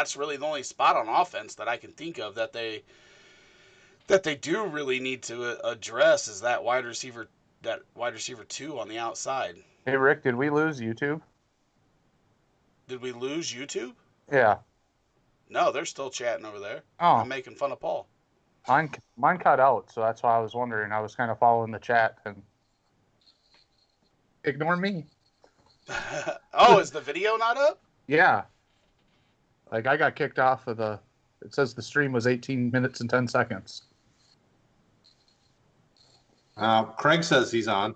that's really the only spot on offense that I can think of that they do really need to address is that wide receiver 2 on the outside. Hey, Rick, did we lose YouTube? Did we lose YouTube? Yeah. No, they're still chatting over there. I'm Oh, making fun of Paul. mine cut out, so that's why I was wondering. I was kind of following the chat and ignore me. Oh, is the video not up? Yeah. Like I got kicked off of the. It says the stream was 18 minutes and 10 seconds. Craig says he's on.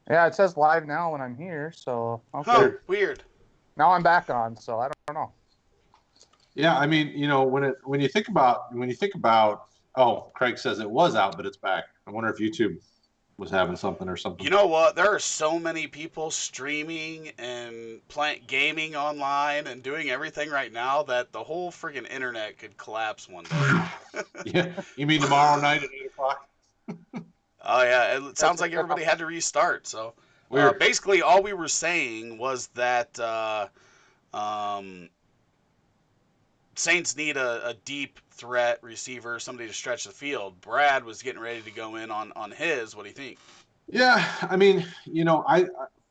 Yeah, it says live now when I'm here, so okay. Huh, weird. Now I'm back on, so I don't know. Yeah, I mean, when you think about, oh, Craig says it was out, but it's back. I wonder if YouTube was having something or something. You know what? There are so many people streaming and gaming online and doing everything right now that the whole friggin' internet could collapse one day. Yeah, you mean tomorrow night at 8:00? Oh yeah, it sounds like everybody had to restart. So basically, all we were saying was that Saints need a deep threat receiver, somebody to stretch the field. Brad was getting ready to go in on his. What do you think? Yeah, I mean,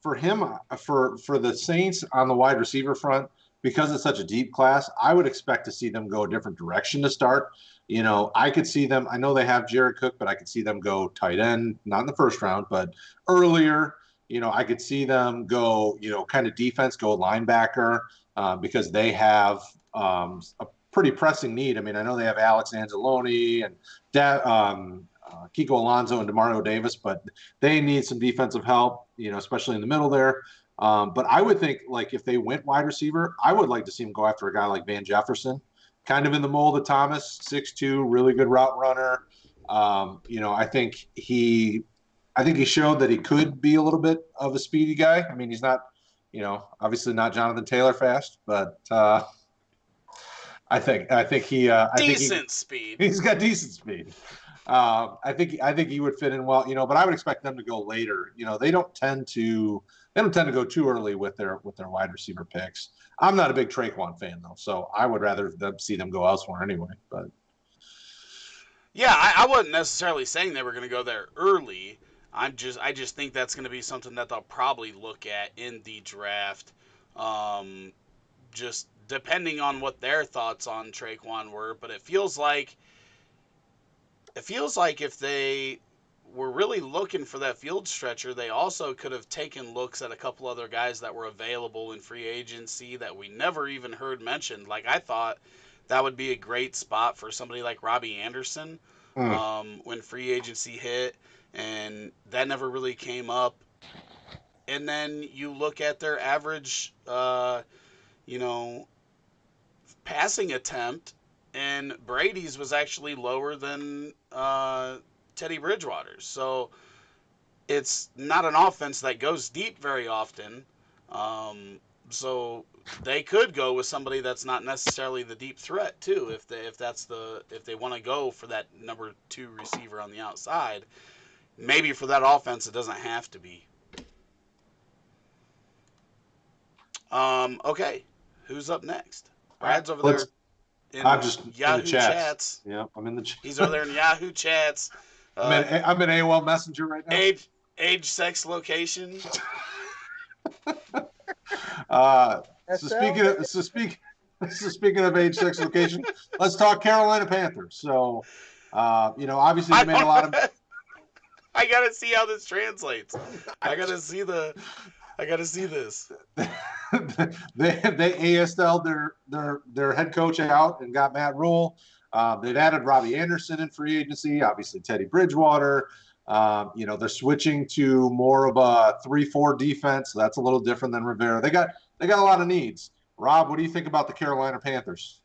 for the Saints on the wide receiver front, because it's such a deep class, I would expect to see them go a different direction to start. I could see them. I know they have Jared Cook, but I could see them go tight end, not in the first round, but earlier. I could see them go, kind of defense, go linebacker, because they have a pretty pressing need. I mean, I know they have Alex Anzalone and Kiko Alonso and DeMario Davis, but they need some defensive help, especially in the middle there. But I would think, like, if they went wide receiver, I would like to see them go after a guy like Van Jefferson, kind of in the mold of Thomas, 6'2", really good route runner. I think he showed that he could be a little bit of a speedy guy. I mean, he's not, obviously not Jonathan Taylor fast, but I think Speed. He's got decent speed. I think he would fit in well, but I would expect them to go later. They don't tend to go too early with their wide receiver picks. I'm not a big Traquan fan though, so I would rather see them go elsewhere anyway. But yeah, I wasn't necessarily saying they were going to go there early. I just think that's going to be something that they'll probably look at in the draft. Just depending on what their thoughts on Traquan were, but it feels like if they were really looking for that field stretcher, they also could have taken looks at a couple other guys that were available in free agency that we never even heard mentioned. Like, I thought that would be a great spot for somebody like Robbie Anderson when free agency hit, and that never really came up. And then you look at their average, passing attempt, and Brady's was actually lower than Teddy Bridgewater's. So it's not an offense that goes deep very often. So they could go with somebody that's not necessarily the deep threat too, if they want to go for that number 2 receiver on the outside. Maybe for that offense, it doesn't have to be. Okay, who's up next? Brad's over there. I'm just Yahoo in the chats. Yeah, I'm in the chat. He's over there in Yahoo chats. I'm in AOL Messenger right now. Age, sex, location. Speaking of age, sex, location, let's talk Carolina Panthers. So, obviously they made a lot of. I gotta see how this translates. I gotta see this. They ASL'd their head coach out and got Matt Rule. They've added Robbie Anderson in free agency, obviously Teddy Bridgewater. They're switching to more of a 3-4 defense. So that's a little different than Rivera. They got a lot of needs. Rob, what do you think about the Carolina Panthers?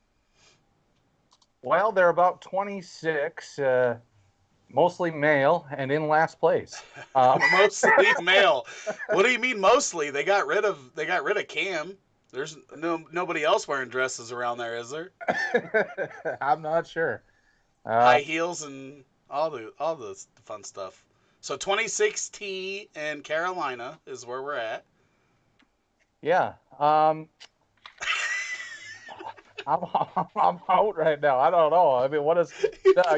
Well, they're about 26, mostly male, and in last place. Mostly male. What do you mean mostly? They got rid of Cam. There's nobody else wearing dresses around there, is there? I'm not sure. High heels and all the fun stuff. So 26T in Carolina is where we're at. Yeah. I'm I'm out right now. I don't know. I mean, what is?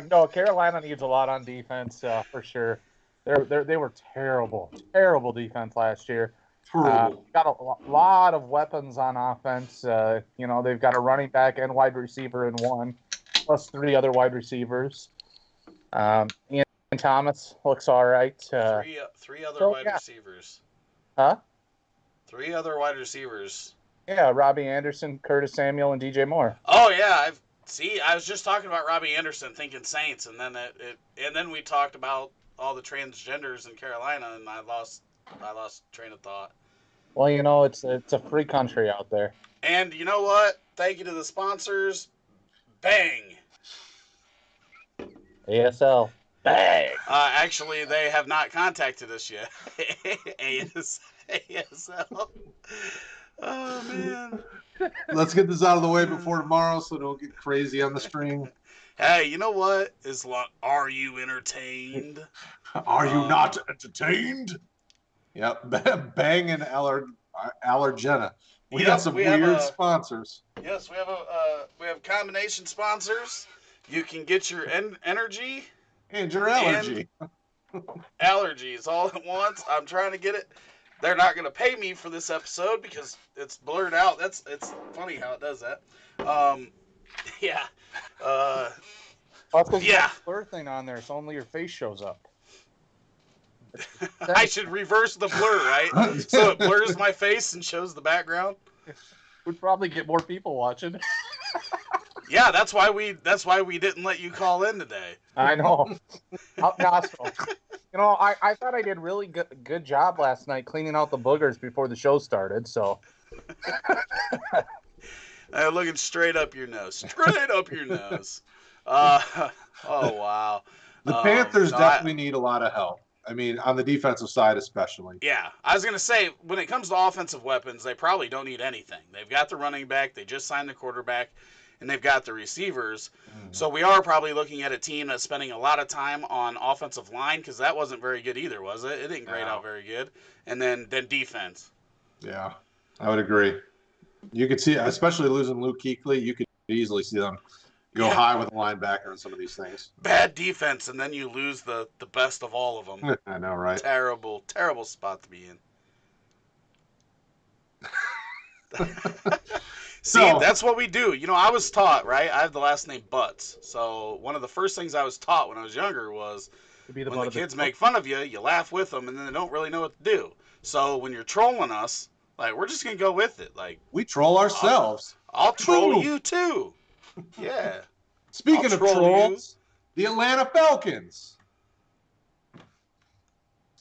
No, Carolina needs a lot on defense for sure. They were terrible defense last year. Terrible. Got a lot of weapons on offense. They've got a running back and wide receiver in one, plus three other wide receivers. Ian Thomas looks all right. Three other So wide yeah, receivers. huh? Three other wide receivers. Yeah, Robbie Anderson, Curtis Samuel, and DJ Moore. Oh yeah, I was just talking about Robbie Anderson, thinking Saints, and then and then we talked about all the transgenders in Carolina, and I lost train of thought. Well, it's a free country out there. And you know what? Thank you to the sponsors. Bang. ASL. Bang. Actually, they have not contacted us yet. ASL. Oh man. Let's get this out of the way before tomorrow, so don't get crazy on the stream. Hey, you know what? Are you entertained? Are you not entertained? Yep, Bang and Allergena. We got some weird sponsors. Yes, we have combination sponsors. You can get your energy and your allergy. And allergies all at once. I'm trying to get it. They're not going to pay me for this episode because it's blurred out. It's funny how it does that. Yeah. Well, that's because you got the blur thing on there, so only your face shows up. I should reverse the blur, right? So it blurs my face and shows the background. We'd probably get more people watching. Yeah, that's why we didn't let you call in today. I know. I thought I did really good job last night cleaning out the boogers before the show started. So, looking straight up your nose, straight up your nose. Oh wow. The Panthers definitely need a lot of help. I mean, on the defensive side especially. Yeah, I was gonna say when it comes to offensive weapons, they probably don't need anything. They've got the running back, they just signed the quarterback, and they've got the receivers. Mm-hmm. So we are probably looking at a team that's spending a lot of time on offensive line because that wasn't very good either, was it? It didn't grade out very good. And then defense. Yeah, I would agree. You could see, especially losing Luke Kuechly, you could easily see them go high with a linebacker and some of these things. Bad defense, and then you lose the best of all of them. I know, right? Terrible, terrible spot to be in. See, that's what we do. I was taught, right? I have the last name Butts. So one of the first things I was taught when I was younger was when the kids make fun of you, you laugh with them, and then they don't really know what to do. So when you're trolling us, like, we're just going to go with it. Like, we troll ourselves. I'll troll you, too. Yeah. Speaking of trolls, the Atlanta Falcons.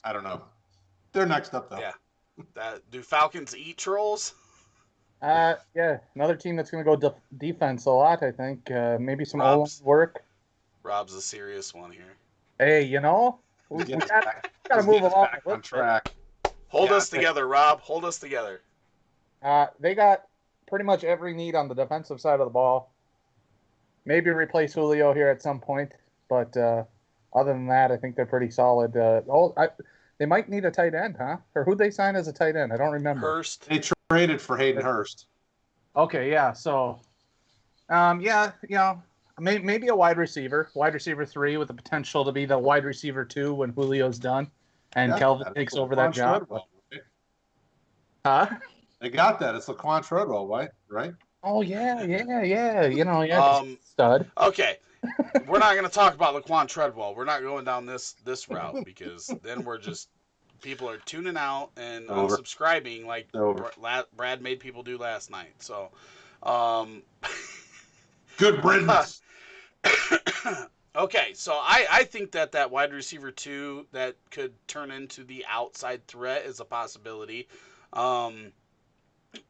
I don't know. They're next up, though. Yeah. Do Falcons eat trolls? Yeah. Another team that's going to go defense a lot, I think. Maybe some O-line work. Rob's a serious one here. Hey, we got to move along. Back on track. Hold us together, Rob. Hold us together. They got pretty much every need on the defensive side of the ball. Maybe replace Julio here at some point, but other than that, I think they're pretty solid. They might need a tight end, huh? Or who'd they sign as a tight end? I don't remember. Hurst. They traded for Hayden Hurst. Okay, yeah. So, maybe a wide receiver 3 with the potential to be the wide receiver 2 when Julio's done, and Kelvin takes over that job. Treadwell, right? Huh? They got that. It's Laquan Treadwell, right? Oh yeah. Stud. Okay, we're not going to talk about Laquan Treadwell. We're not going down this route because then people are tuning out and unsubscribing like Brad made people do last night. So, good riddance. Okay, so I think that wide receiver 2 that could turn into the outside threat is a possibility.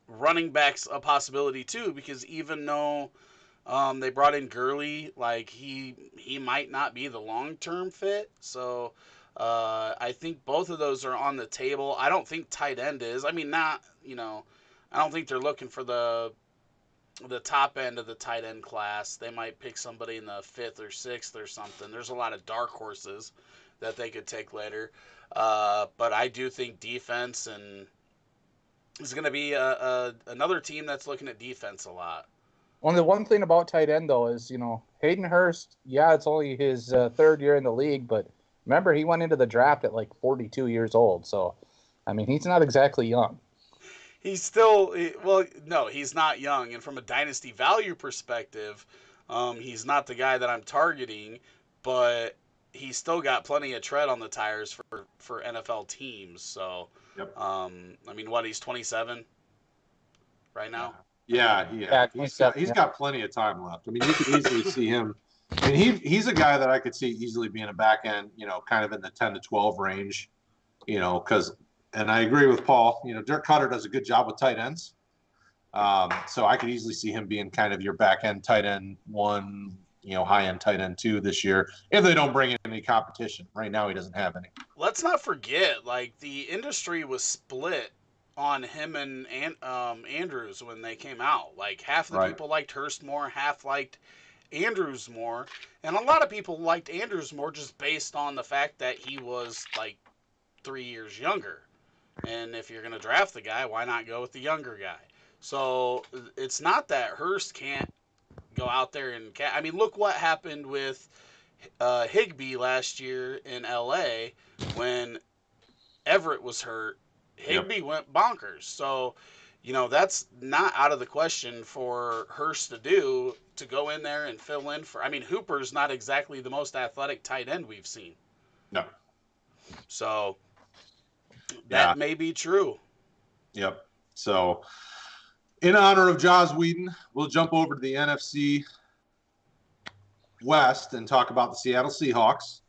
Running back's a possibility too, because even though they brought in Gurley, like he might not be the long-term fit. So I think both of those are on the table. I don't think tight end is. I mean, I don't think they're looking for the top end of the tight end class. They might pick somebody in the 5th or 6th or something. There's a lot of dark horses that they could take later. But I do think defense is going to be another team that's looking at defense a lot. The one thing about tight end, though, is, Hayden Hurst, yeah, it's only his third year in the league, but remember, he went into the draft at like 42 years old. So, I mean, he's not exactly young. He's still, well, no, he's not young. And from a dynasty value perspective, he's not the guy that I'm targeting, but he's still got plenty of tread on the tires for NFL teams. So, Yep. I mean, what, he's 27 right now? Yeah. Yeah, He's got plenty of time left. I mean, you could easily see him. I mean, he's a guy that I could see easily being a back end, kind of in the 10 to 12 range, because, and I agree with Paul, Dirk Cutter does a good job with tight ends. So I could easily see him being kind of your back end tight end one, high end tight end two this year if they don't bring in any competition. Right now, he doesn't have any. Let's not forget, like, the industry was split on him and Andrews when they came out. Like, half the Right. people liked Hurst more, half liked Andrews more, and a lot of people liked Andrews more just based on the fact that he was like 3 years younger. And if you're going to draft the guy, why not go with the younger guy? So it's not that Hurst can't go out there and I mean, look what happened with Higbee last year in LA when Everett was hurt. Yep. Higbee went bonkers. So, that's not out of the question for Hurst to do, to go in there and fill in for. I mean, Hooper's not exactly the most athletic tight end we've seen. No. So, Yeah. that may be true. Yep. So, in honor of Joss Whedon, we'll jump over to the NFC West and talk about the Seattle Seahawks.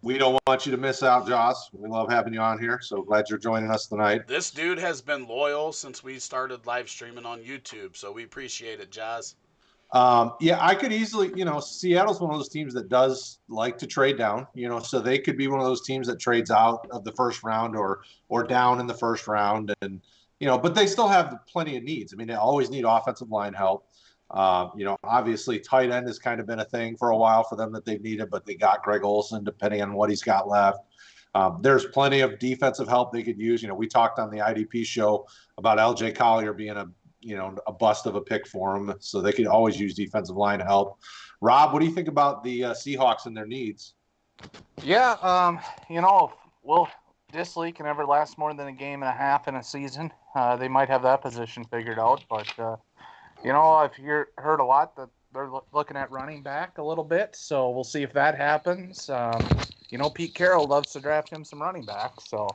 We don't want you to miss out, Joss. We love having you on here. So glad you're joining us tonight. This dude has been loyal since we started live streaming on YouTube, so we appreciate it, Jazz. Yeah, I could easily, Seattle's one of those teams that does like to trade down, so they could be one of those teams that trades out of the first round or down in the first round, and but they still have plenty of needs. I mean, they always need offensive line help. Obviously, tight end has kind of been a thing for a while for them that they've needed, but they got Greg Olsen depending on what he's got left. There's plenty of defensive help they could use. We talked on the IDP show about LJ Collier being a bust of a pick for them, so they could always use defensive line help. Rob, what do you think about the Seahawks and their needs? Yeah, well, this league can never last more than a game and a half in a season. They might have that position figured out, but I've heard a lot that they're looking at running back a little bit, so we'll see if that happens. Pete Carroll loves to draft him some running backs, so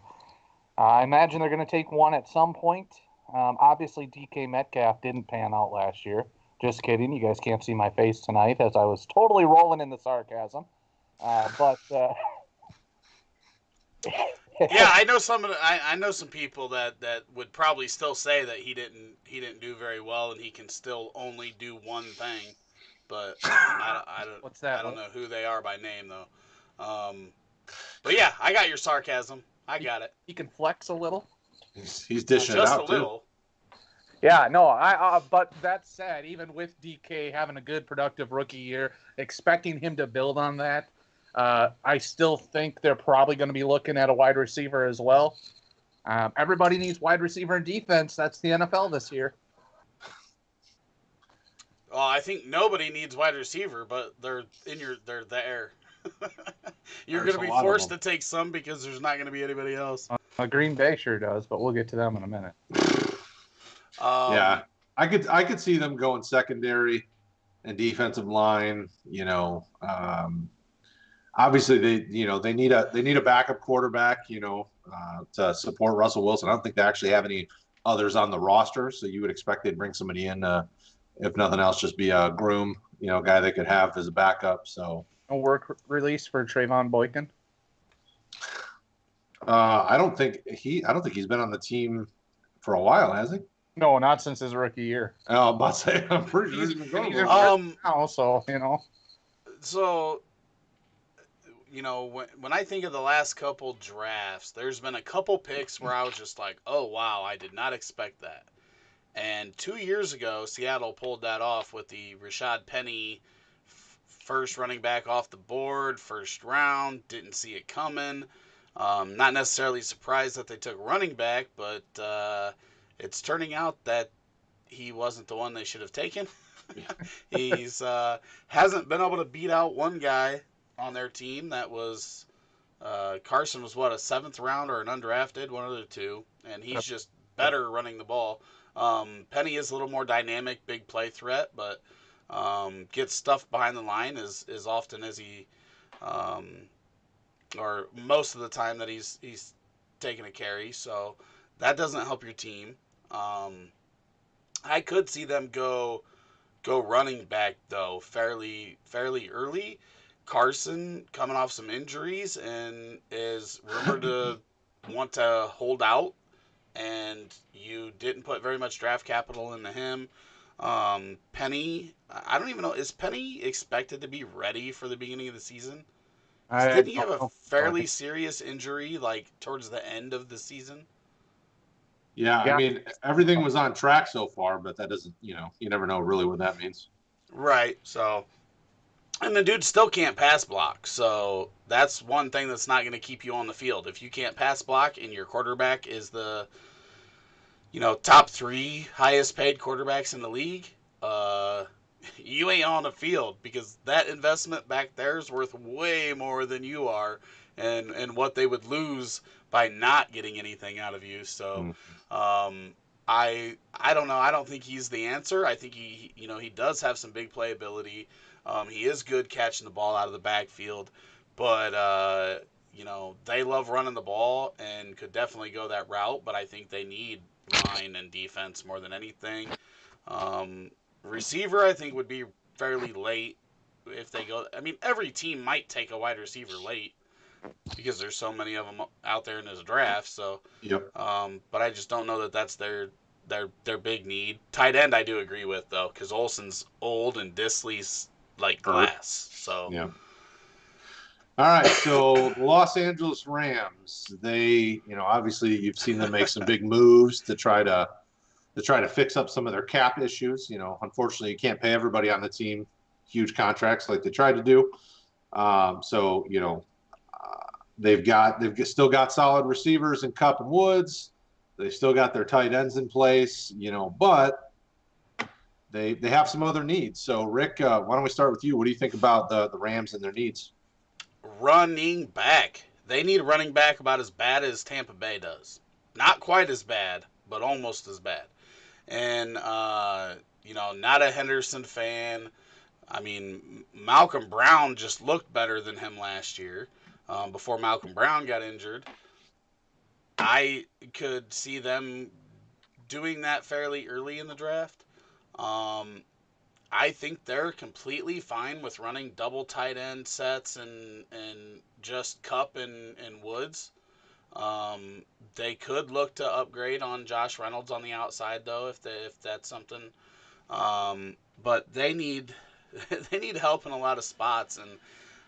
I imagine they're going to take one at some point. Obviously, DK Metcalf didn't pan out last year. Just kidding. You guys can't see my face tonight as I was totally rolling in the sarcasm. But Yeah, I know I know some people that would probably still say that he didn't do very well and he can still only do one thing, but I don't What's that? I don't know who they are by name though. But yeah, I got your sarcasm. I got it. He can flex a little. He's dishing Just it out a little. too. Yeah, no, but that said, even with DK having a good productive rookie year, expecting him to build on that, I still think they're probably going to be looking at a wide receiver as well. Everybody needs wide receiver and defense. That's the NFL this year. Well, I think nobody needs wide receiver, but they're there. You're going to be forced to take some because there's not going to be anybody else. Green Bay sure does, but we'll get to them in a minute. Yeah, I could see them going secondary and defensive line. Obviously they need a backup quarterback. To support Russell Wilson. I don't think they actually have any others on the roster, so you would expect they'd bring somebody in. If nothing else, just be a groom, guy they could have as a backup. So a work release for Trayvon Boykin. I don't think he's been on the team for a while, has he? No, not since his rookie year. Oh, I'm about to say, I'm pretty sure he's been going. Now, so So, when I think of the last couple drafts, there's been a couple picks where I was just like, oh wow, I did not expect that. And 2 years ago, Seattle pulled that off with the Rashad Penny first running back off the board, first round. Didn't see it coming. Not necessarily surprised that they took running back, but it's turning out that he wasn't the one they should have taken. He's hasn't been able to beat out one guy on their team that was Carson was what, a seventh round or an undrafted, one of the two, and he's just better running the ball. Penny is a little more dynamic, big play threat, but gets stuff behind the line as often as he, um, or most of the time that he's taking a carry. So that doesn't help your team. I could see them go running back though fairly early. Carson coming off some injuries and is rumored to want to hold out, and you didn't put very much draft capital into him. Penny, I don't even know, is Penny expected to be ready for the beginning of the season? Because I didn't he have don't a know. fairly serious injury like towards the end of the season? Yeah, I Yeah, mean, everything was on track so far, but that doesn't, you never know really what that means. Right. So, and the dude still can't pass block. So that's one thing that's not going to keep you on the field. If you can't pass block and your quarterback is the, top three highest paid quarterbacks in the league, uh, you ain't on the field because that investment back there is worth way more than you are, and what they would lose by not getting anything out of you. So, Mm. um, I don't know. I don't think he's the answer. I think he does have some big playability. He is good catching the ball out of the backfield, but they love running the ball and could definitely go that route. But I think they need line and defense more than anything. Um, Receiver, I think, would be fairly late if they go. I mean, every team might take a wide receiver late because there's so many of them out there in this draft. So, Yep. but I just don't know that that's their big need. Tight end, I do agree with though, because Olsen's old and Disley's like Hurt. glass. So, Yeah. All right. So the Los Angeles Rams, obviously you've seen them make some big moves to try to fix up some of their cap issues. Unfortunately, you can't pay everybody on the team huge contracts like they tried to do. So they've still got solid receivers in Cup and Woods. They still got their tight ends in place. But they have some other needs. So Rick, why don't we start with you? What do you think about the Rams and their needs? running back. They need a running back about as bad as Tampa Bay does. Not quite as bad, but almost as bad. And not a Henderson fan. I mean, Malcolm Brown just looked better than him last year. Before Malcolm Brown got injured, I could see them doing that fairly early in the draft. Um, I think they're completely fine with running double tight end sets and just Cup and Woods. They could look to upgrade on Josh Reynolds on the outside though, if that's something. But they need they need help in a lot of spots, and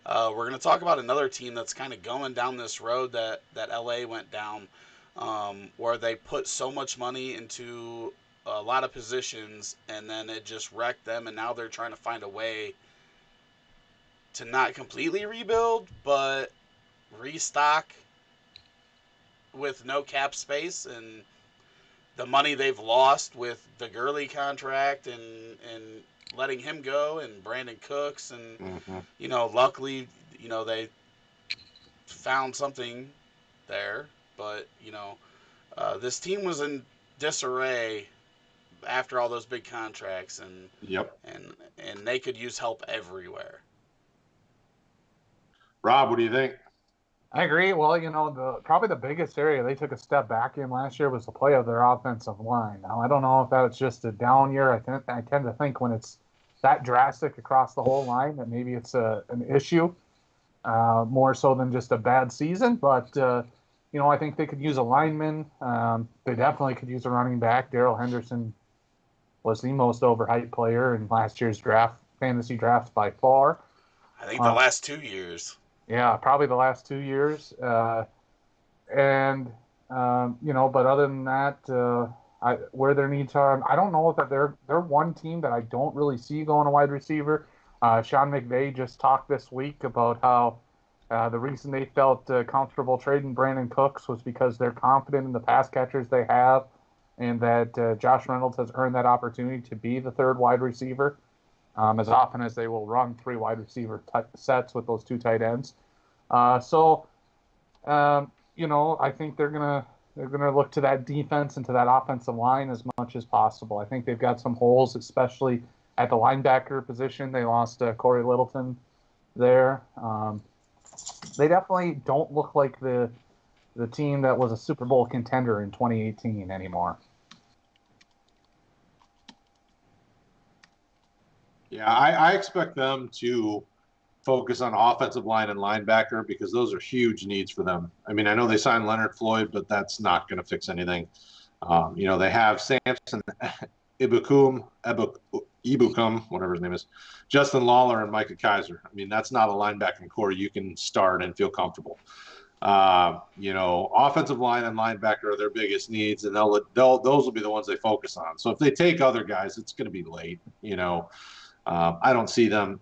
we're going to talk about another team that's kind of going down this road that LA went down, where they put so much money into a lot of positions, and then it just wrecked them, and now they're trying to find a way to not completely rebuild, but restock with no cap space and the money they've lost with the Gurley contract and letting him go and Brandon Cooks and Mm-hmm. luckily they found something there, but this team was in disarray after all those big contracts, and Yep. and and they could use help everywhere. Rob, what do you think? I agree. Well, probably the biggest area they took a step back in last year was the play of their offensive line. Now, I don't know if that was just a down year. I tend to think when it's that drastic across the whole line that maybe it's an issue more so than just a bad season. But I think they could use a lineman. They definitely could use a running back. Darrell Henderson was the most overhyped player in last year's fantasy draft by far. I think the Uh, last 2 years. yeah, probably the last 2 years. And but other than that, where their needs are, I don't know that they're one team that I don't really see going a wide receiver. Sean McVay just talked this week about how the reason they felt comfortable trading Brandon Cooks was because they're confident in the pass catchers they have. and that Josh Reynolds has earned that opportunity to be the third wide receiver, as often as they will run three wide receiver sets with those two tight ends. I think they're gonna look to that defense and to that offensive line as much as possible. I think they've got some holes, especially at the linebacker position. They lost Corey Littleton there. They definitely don't look like the team that was a Super Bowl contender in 2018 anymore. Yeah, I expect them to focus on offensive line and linebacker because those are huge needs for them. I mean, I know they signed Leonard Floyd, but that's not going to fix anything. They have Samson Ibukum, whatever his name is, Justin Lawler, and Micah Kaiser. I mean, that's not a linebacking core you can start and feel comfortable. Offensive line and linebacker are their biggest needs, and those will be the ones they focus on. So if they take other guys, it's going to be late. I don't see them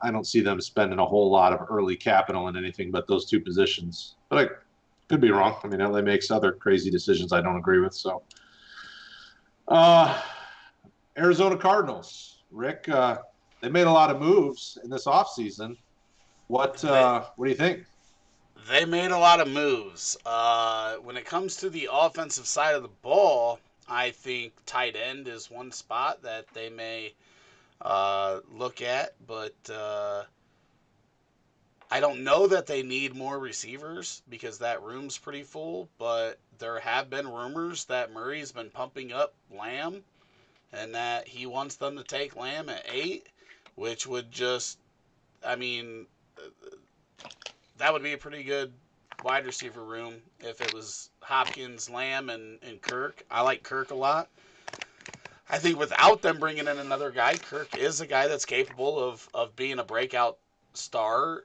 spending a whole lot of early capital in anything but those two positions. But I could be wrong. I mean, LA makes other crazy decisions I don't agree with. So, Arizona Cardinals, Rick, they made a lot of moves in this offseason. What do you think? They made a lot of moves. When it comes to the offensive side of the ball, I think tight end is one spot that they may look at, but I don't know that they need more receivers because that room's pretty full, but there have been rumors that Murray's been pumping up Lamb and that he wants them to take Lamb at 8, which would just, I mean, that would be a pretty good wide receiver room if it was Hopkins, Lamb, and Kirk. I like Kirk a lot. I think without them bringing in another guy, Kirk is a guy that's capable of being a breakout star.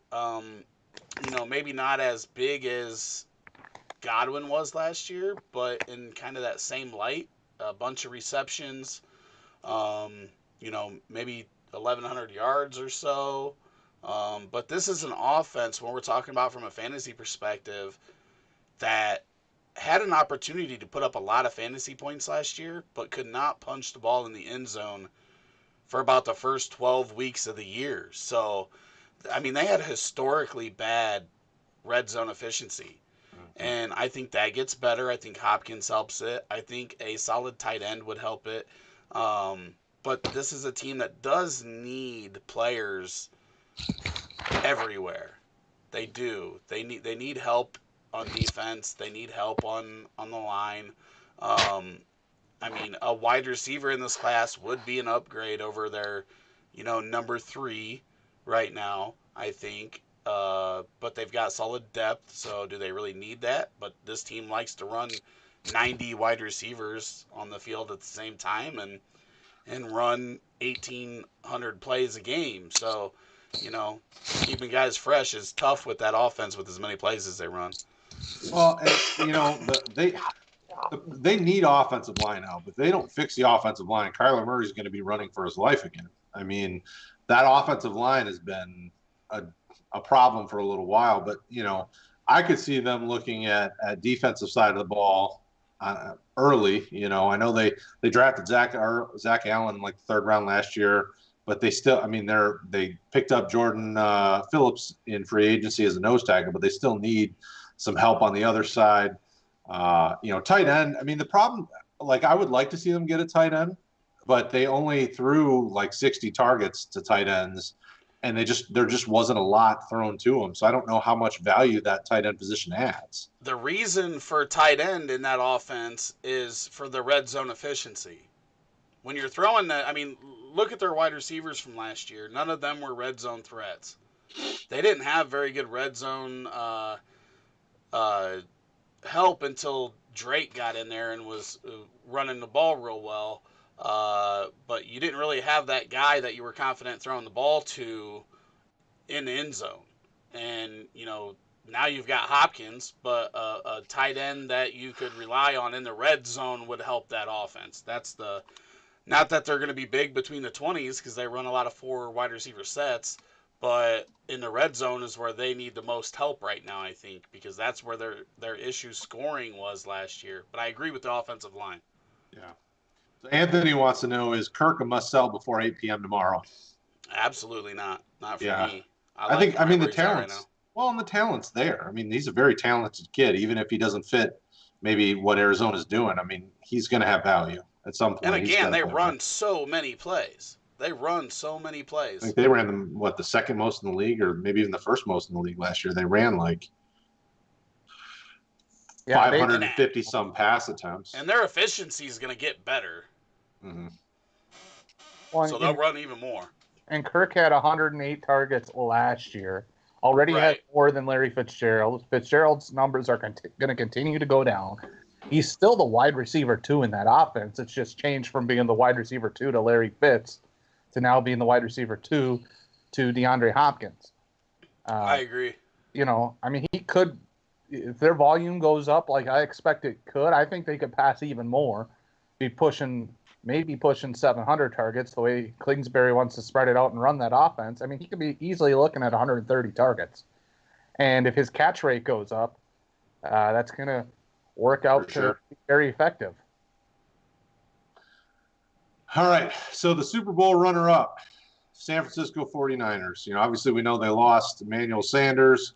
Maybe not as big as Godwin was last year, but in kind of that same light. A bunch of receptions, maybe 1,100 yards or so. But this is an offense, when we're talking about from a fantasy perspective, that had an opportunity to put up a lot of fantasy points last year, but could not punch the ball in the end zone for about the first 12 weeks of the year. So, I mean, they had historically bad red zone efficiency. And I think that gets better. I think Hopkins helps it. I think a solid tight end would help it. But this is a team that does need players everywhere. They do. They need help on defense. They need help on the line. A wide receiver in this class would be an upgrade over their, number 3 right now, I think. But they've got solid depth, so do they really need that? But this team likes to run 90 wide receivers on the field at the same time and run 1,800 plays a game. So, keeping guys fresh is tough with that offense with as many plays as they run. Well, they need offensive line help. If they don't fix the offensive line, Kyler Murray's going to be running for his life again. I mean, that offensive line has been a problem for a little while, but I could see them looking at defensive side of the ball early. I know they drafted Zach Allen like the 3rd round last year, but they still, they picked up Jordan Phillips in free agency as a nose tackle, but they still need some help on the other side. Tight end. I mean, the problem, like, I would like to see them get a tight end, but they only threw like 60 targets to tight ends, and there just wasn't a lot thrown to them. So I don't know how much value that tight end position adds. The reason for tight end in that offense is for the red zone efficiency. When you're throwing look at their wide receivers from last year. None of them were red zone threats. They didn't have very good red zone help until Drake got in there and was running the ball real well. But you didn't really have that guy that you were confident throwing the ball to in the end zone. And, now you've got Hopkins, but a tight end that you could rely on in the red zone would help that offense. Not that they're going to be big between the 20s because they run a lot of 4 wide receiver sets, but in the red zone is where they need the most help right now, I think, because that's where their issue scoring was last year. But I agree with the offensive line. Yeah. So Anthony wants to know, is Kirk a must sell before 8 p.m. tomorrow? Absolutely not. Not for Yeah. me. I Like think, him I right mean, the where he's at right now. talent's, well, and the talent's there. I mean, he's a very talented kid, even if he doesn't fit maybe what Arizona's doing. I mean, he's going to have value at some And point. He's again, got to they play right. run so many plays. They run so many I think plays. they ran them, what, the second most in the league, or maybe even the first most in the league last year. They ran like Yeah, they And 550 some pass attempts. their efficiency is going to get better. Mm-hmm. well, So they'll run even more. and Kirk had 108 targets last year. Already has Right. more than Larry Fitzgerald. Fitzgerald's numbers are going to continue to go down. He's still the wide receiver 2 in that offense. It's just changed from being the wide receiver 2 to Larry Fitz to now being the wide receiver 2 to DeAndre Hopkins. I agree. I mean, he could, if their volume goes up like I expect it could, I think they could pass even more, maybe pushing 700 targets the way Kingsbury wants to spread it out and run that offense. I mean, he could be easily looking at 130 targets. And if his catch rate goes up, that's going to work out to be very effective. All right. So the Super Bowl runner-up, San Francisco 49ers. Obviously we know they lost Emmanuel Sanders.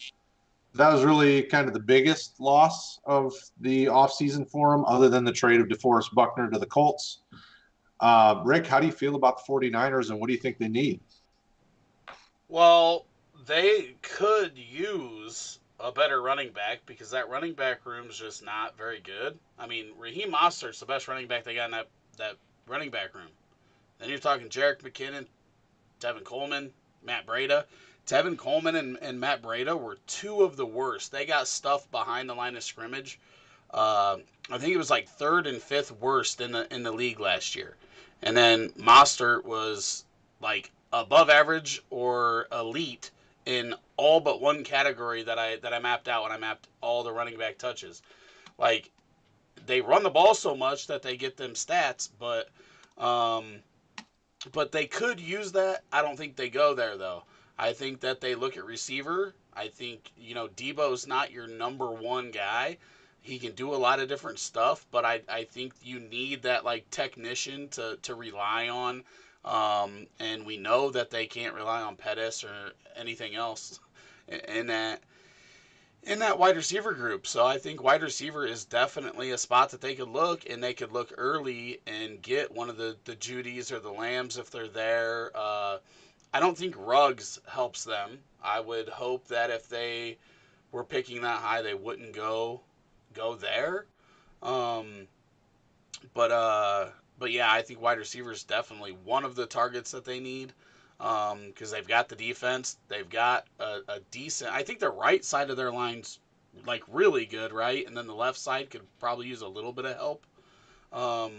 That was really kind of the biggest loss of the offseason for them, other than the trade of DeForest Buckner to the Colts. Rick, how do you feel about the 49ers, and what do you think they need? Well, they could use a better running back because that running back room is just not very good. I mean, Raheem Mostert's the best running back they got in that running back room. Then you're talking Jerick McKinnon, Tevin Coleman, Matt Breida. Tevin Coleman and Matt Breida were two of the worst. They got stuffed behind the line of scrimmage. I think it was like third and fifth worst in the league last year. And then Mostert was like above average or elite in all but one category that I mapped out when I mapped all the running back touches. Like they run the ball so much that they get them stats, um, but they could use that. I don't think they go there though. I think that they look at receiver. I think Debo's not your number one guy. He can do a lot of different stuff, but I think you need that like technician to rely on. And we know that they can't rely on Pettis or anything else in that wide receiver group. So I think wide receiver is definitely a spot that they could look, and they could look early and get one of the Judys or the Lambs if they're there. I don't think Ruggs helps them. I would hope that if they were picking that high, they wouldn't go there. Um, but yeah, I think wide receiver is definitely one of the targets that they need because they've got the defense, they've got a decent. I think the right side of their line's like really good, right, and then the left side could probably use a little bit of help. Um,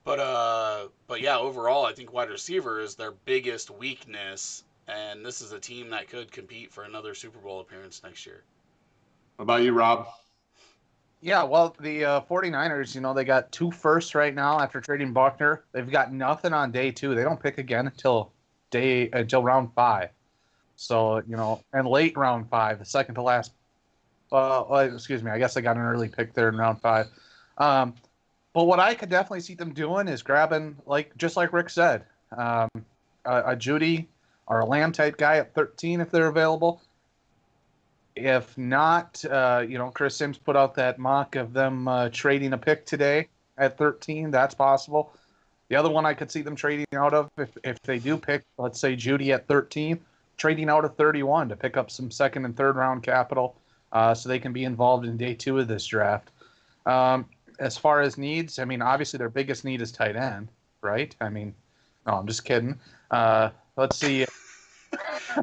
but yeah, overall, I think wide receiver is their biggest weakness, and this is a team that could compete for another Super Bowl appearance next year. What about you, Rob? Yeah, well, the 49ers, they got 2 firsts right now after trading Buckner. They've got nothing on day 2. They don't pick again until round 5. So, and late round 5, the second to last. Excuse me. I guess they got an early pick there in round 5. But what I could definitely see them doing is grabbing, just like Rick said, a Judy or a Lamb type guy at 13 if they're available. If not, Chris Sims put out that mock of them trading a pick today at 13. That's possible. The other one I could see them trading out of, if they do pick, let's say, Judy at 13, trading out of 31 to pick up some second and third round capital so they can be involved in day 2 of this draft. As far as needs, I mean, obviously their biggest need is tight end, right? I mean, no, I'm just kidding. Let's see.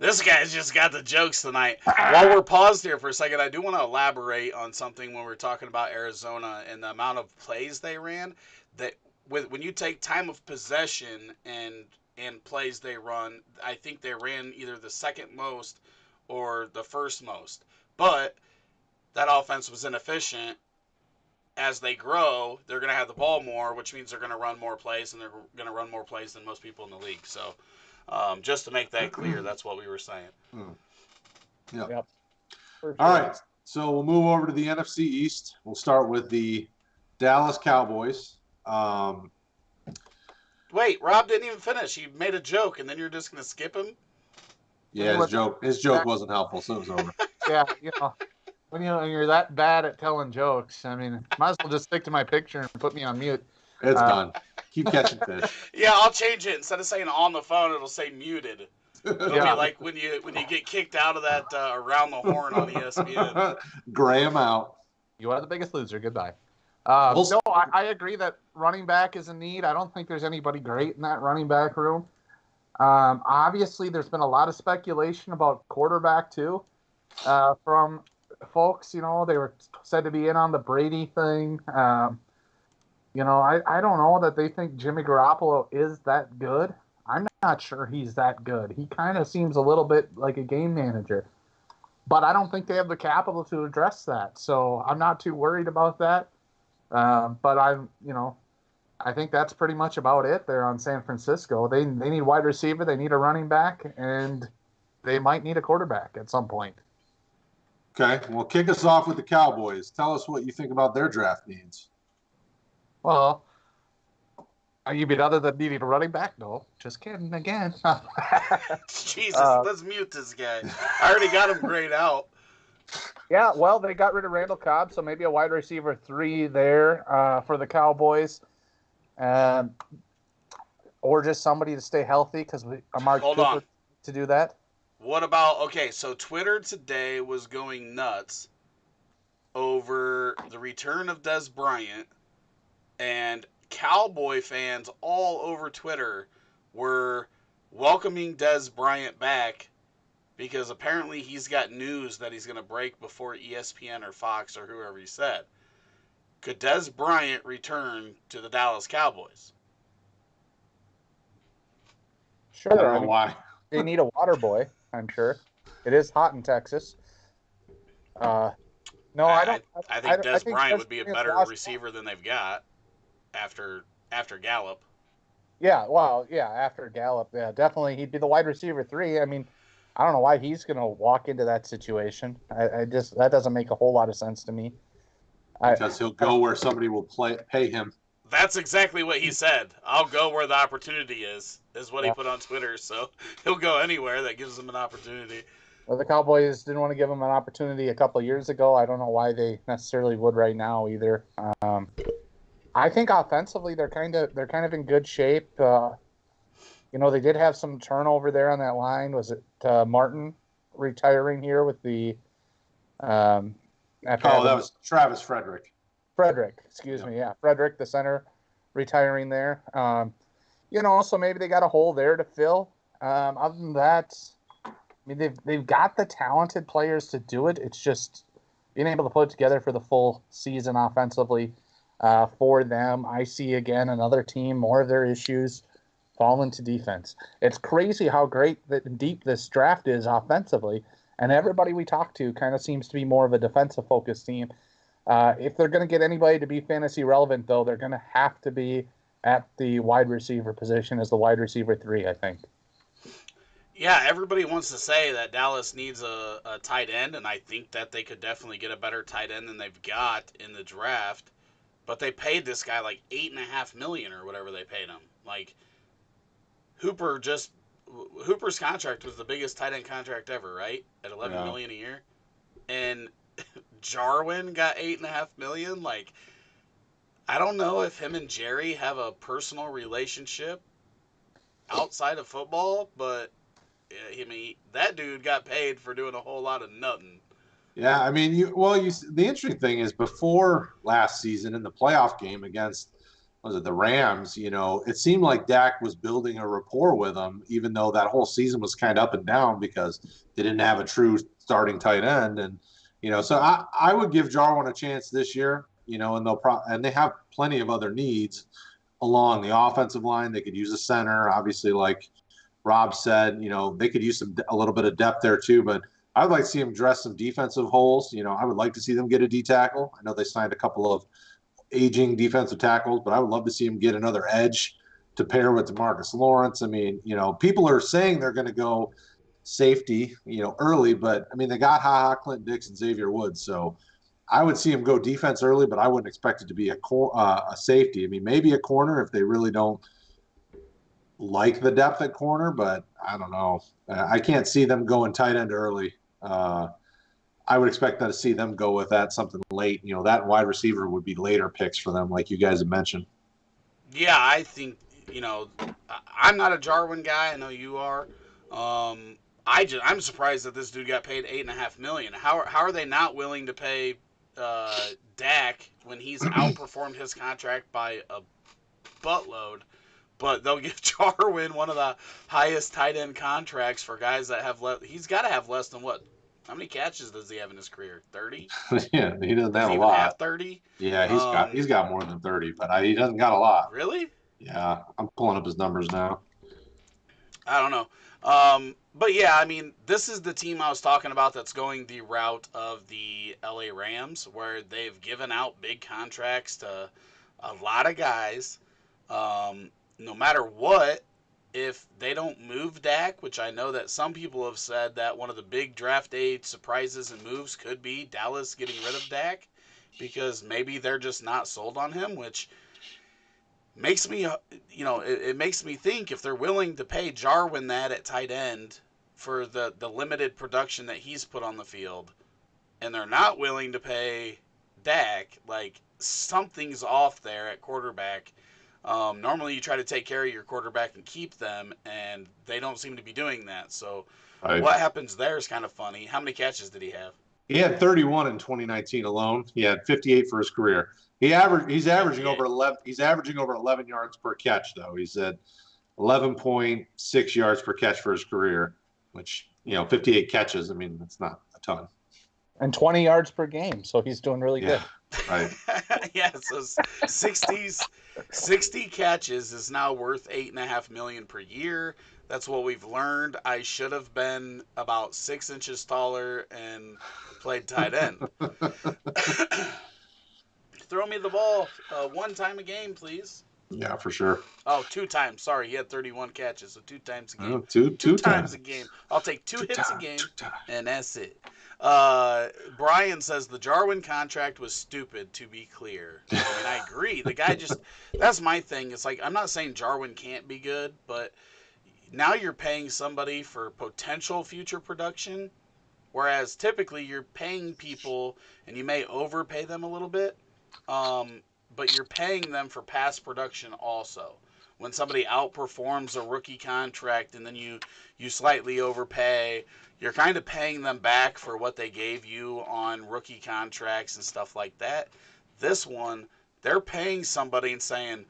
This guy's just got the jokes tonight. While we're paused here for a second, I do want to elaborate on something when we're talking about Arizona and the amount of plays they ran. That when you take time of possession and plays they run, I think they ran either the second most or the first most. But that offense was inefficient. As they grow, they're going to have the ball more, which means they're going to run more plays, and they're going to run more plays than most people in the league. So just to make that clear, that's what we were saying. Yeah. Yep. All right. So we'll move over to the NFC East. We'll start with the Dallas Cowboys. Wait, Rob didn't even finish. He made a joke, and then you're just gonna skip him? Yeah, his joke wasn't helpful, so it was over. Yeah, when you're that bad at telling jokes, I mean, might as well just stick to my picture and put me on mute. It's done. Keep catching fish. Yeah, I'll change it. Instead of saying on the phone, it'll say muted. It'll be Yeah. like when you get kicked out of that Around the Horn on ESPN. Gray him out. You are the biggest loser. Goodbye. We'll No, I agree that running back is a need. I don't think there's anybody great in that running back room. Obviously, there's been a lot of speculation about quarterback too, from folks. They were said to be in on the Brady thing. I don't know that they think Jimmy Garoppolo is that good. I'm not sure he's that good. He kind of seems a little bit like a game manager, but I don't think they have the capital to address that. So I'm not too worried about that. But I think that's pretty much about it there on San Francisco. They need wide receiver, they need a running back, and they might need a quarterback at some point. Okay, well, kick us off with the Cowboys. Tell us what you think about their draft needs. Well, you mean other than needing a running back? No, just kidding again. Jesus, let's mute this guy. I already got him grayed out. Yeah, well, they got rid of Randall Cobb, so maybe a wide receiver 3 there for the Cowboys. Or just somebody to stay healthy because Amari Cooper to do that. What about, so Twitter today was going nuts over the return of Dez Bryant, and Cowboy fans all over Twitter were welcoming Dez Bryant back because apparently he's got news that he's going to break before ESPN or Fox or whoever he said. Could Dez Bryant return to the Dallas Cowboys? Sure. I don't know why. They need a water boy, I'm sure. It is hot in Texas. No, I don't. I think Dez Bryant would be a better receiver than they've got after Gallup. Yeah, well, yeah, after Gallup, yeah, definitely he'd be the wide receiver 3. I mean, I don't know why he's going to walk into that situation. I just that doesn't make a whole lot of sense to me. Because he'll go where somebody will pay him. That's exactly what he said. I'll go where the opportunity is what he put on Twitter. So he'll go anywhere that gives him an opportunity. Well, the Cowboys didn't want to give him an opportunity a couple of years ago. I don't know why they necessarily would right now either. I think offensively they're kind of in good shape. They did have some turnover there on that line. Was it Martin retiring here with the? That was Travis Frederick. Excuse me. Yeah, Frederick, the center, retiring there. So maybe they got a hole there to fill. Other than that, I mean, they've got the talented players to do it. It's just being able to put it together for the full season offensively for them. I see, again, another team, more of their issues fall into defense. It's crazy how great deep this draft is offensively, and everybody we talk to kind of seems to be more of a defensive-focused team. If they're going to get anybody to be fantasy relevant, though, they're going to have to be at the wide receiver position as the wide receiver 3, I think. Yeah, everybody wants to say that Dallas needs a tight end, and I think that they could definitely get a better tight end than they've got in the draft. But they paid this guy like $8.5 million or whatever they paid him. Like Hooper's contract was the biggest tight end contract ever, right? At $11 million a year, and Jarwin got $8.5 million. Like, I don't know if him and Jerry have a personal relationship outside of football, but I mean, that dude got paid for doing a whole lot of nothing. Yeah, I mean, the interesting thing is before last season in the playoff game against the Rams, it seemed like Dak was building a rapport with them, even though that whole season was kind of up and down because they didn't have a true starting tight end. And, so I would give Jarwin a chance this year, and they have plenty of other needs along the offensive line. They could use a center, obviously, like Rob said, they could use a little bit of depth there too, but I would like to see them address some defensive holes. I would like to see them get a D tackle. I know they signed a couple of aging defensive tackles, but I would love to see them get another edge to pair with DeMarcus Lawrence. I mean, people are saying they're going to go safety, early, but I mean, they got Clinton Dix and Xavier Woods. So I would see them go defense early, but I wouldn't expect it to be a safety. I mean, maybe a corner if they really don't like the depth at corner, but I don't know. I can't see them going tight end early. I would expect to see them go with that something late. That wide receiver would be later picks for them, like you guys have mentioned. Yeah, I think I'm not a Jarwin guy. I know you are. Um, I'm surprised that this dude got paid $8.5 million. How are they not willing to pay Dak when he's outperformed his contract by a buttload? But they'll give Jarwin one of the highest tight end contracts for guys that have less. He's got to have less than what? How many catches does he have in his career? 30? Yeah, he doesn't Does have he a even have lot. 30? Yeah, he's got more than 30, but he doesn't got a lot. Really? Yeah, I'm pulling up his numbers now. I don't know. But yeah, I mean, this is the team I was talking about that's going the route of the LA Rams, where they've given out big contracts to a lot of guys. No matter what, if they don't move Dak, which I know that some people have said that one of the big draft day surprises and moves could be Dallas getting rid of Dak because maybe they're just not sold on him, which makes me, it makes me think if they're willing to pay Jarwin that at tight end for the limited production that he's put on the field, and they're not willing to pay Dak, like something's off there at quarterback. Normally, you try to take care of your quarterback and keep them, and they don't seem to be doing that. So, Right. what happens there is kind of funny. How many catches did he have? He had 31 in 2019 alone. He had 58 for his career. He's averaging over 11. He's averaging over 11 yards per catch, though. He's at 11.6 yards per catch for his career, which 58 catches. I mean, that's not a ton. And 20 yards per game, so he's doing really good. Right. Yeah, so 60 catches is now worth $8.5 million per year. That's what we've learned. I should have been about 6 inches taller and played tight end. Throw me the ball one time a game, please. Yeah, for sure. Oh, 2 times. Sorry, he had 31 catches, so 2 times a game. Oh, two times times a game. I'll take two hits a times, game, 2 times. and that's it. Brian says the Jarwin contract was stupid, to be clear. I mean, I agree. The guy just, that's my thing. It's like, I'm not saying Jarwin can't be good, but now you're paying somebody for potential future production, whereas typically you're paying people, and you may overpay them a little bit, but you're paying them for past production also. When somebody outperforms a rookie contract and then you slightly overpay, you're kind of paying them back for what they gave you on rookie contracts and stuff like that. This one, they're paying somebody and saying,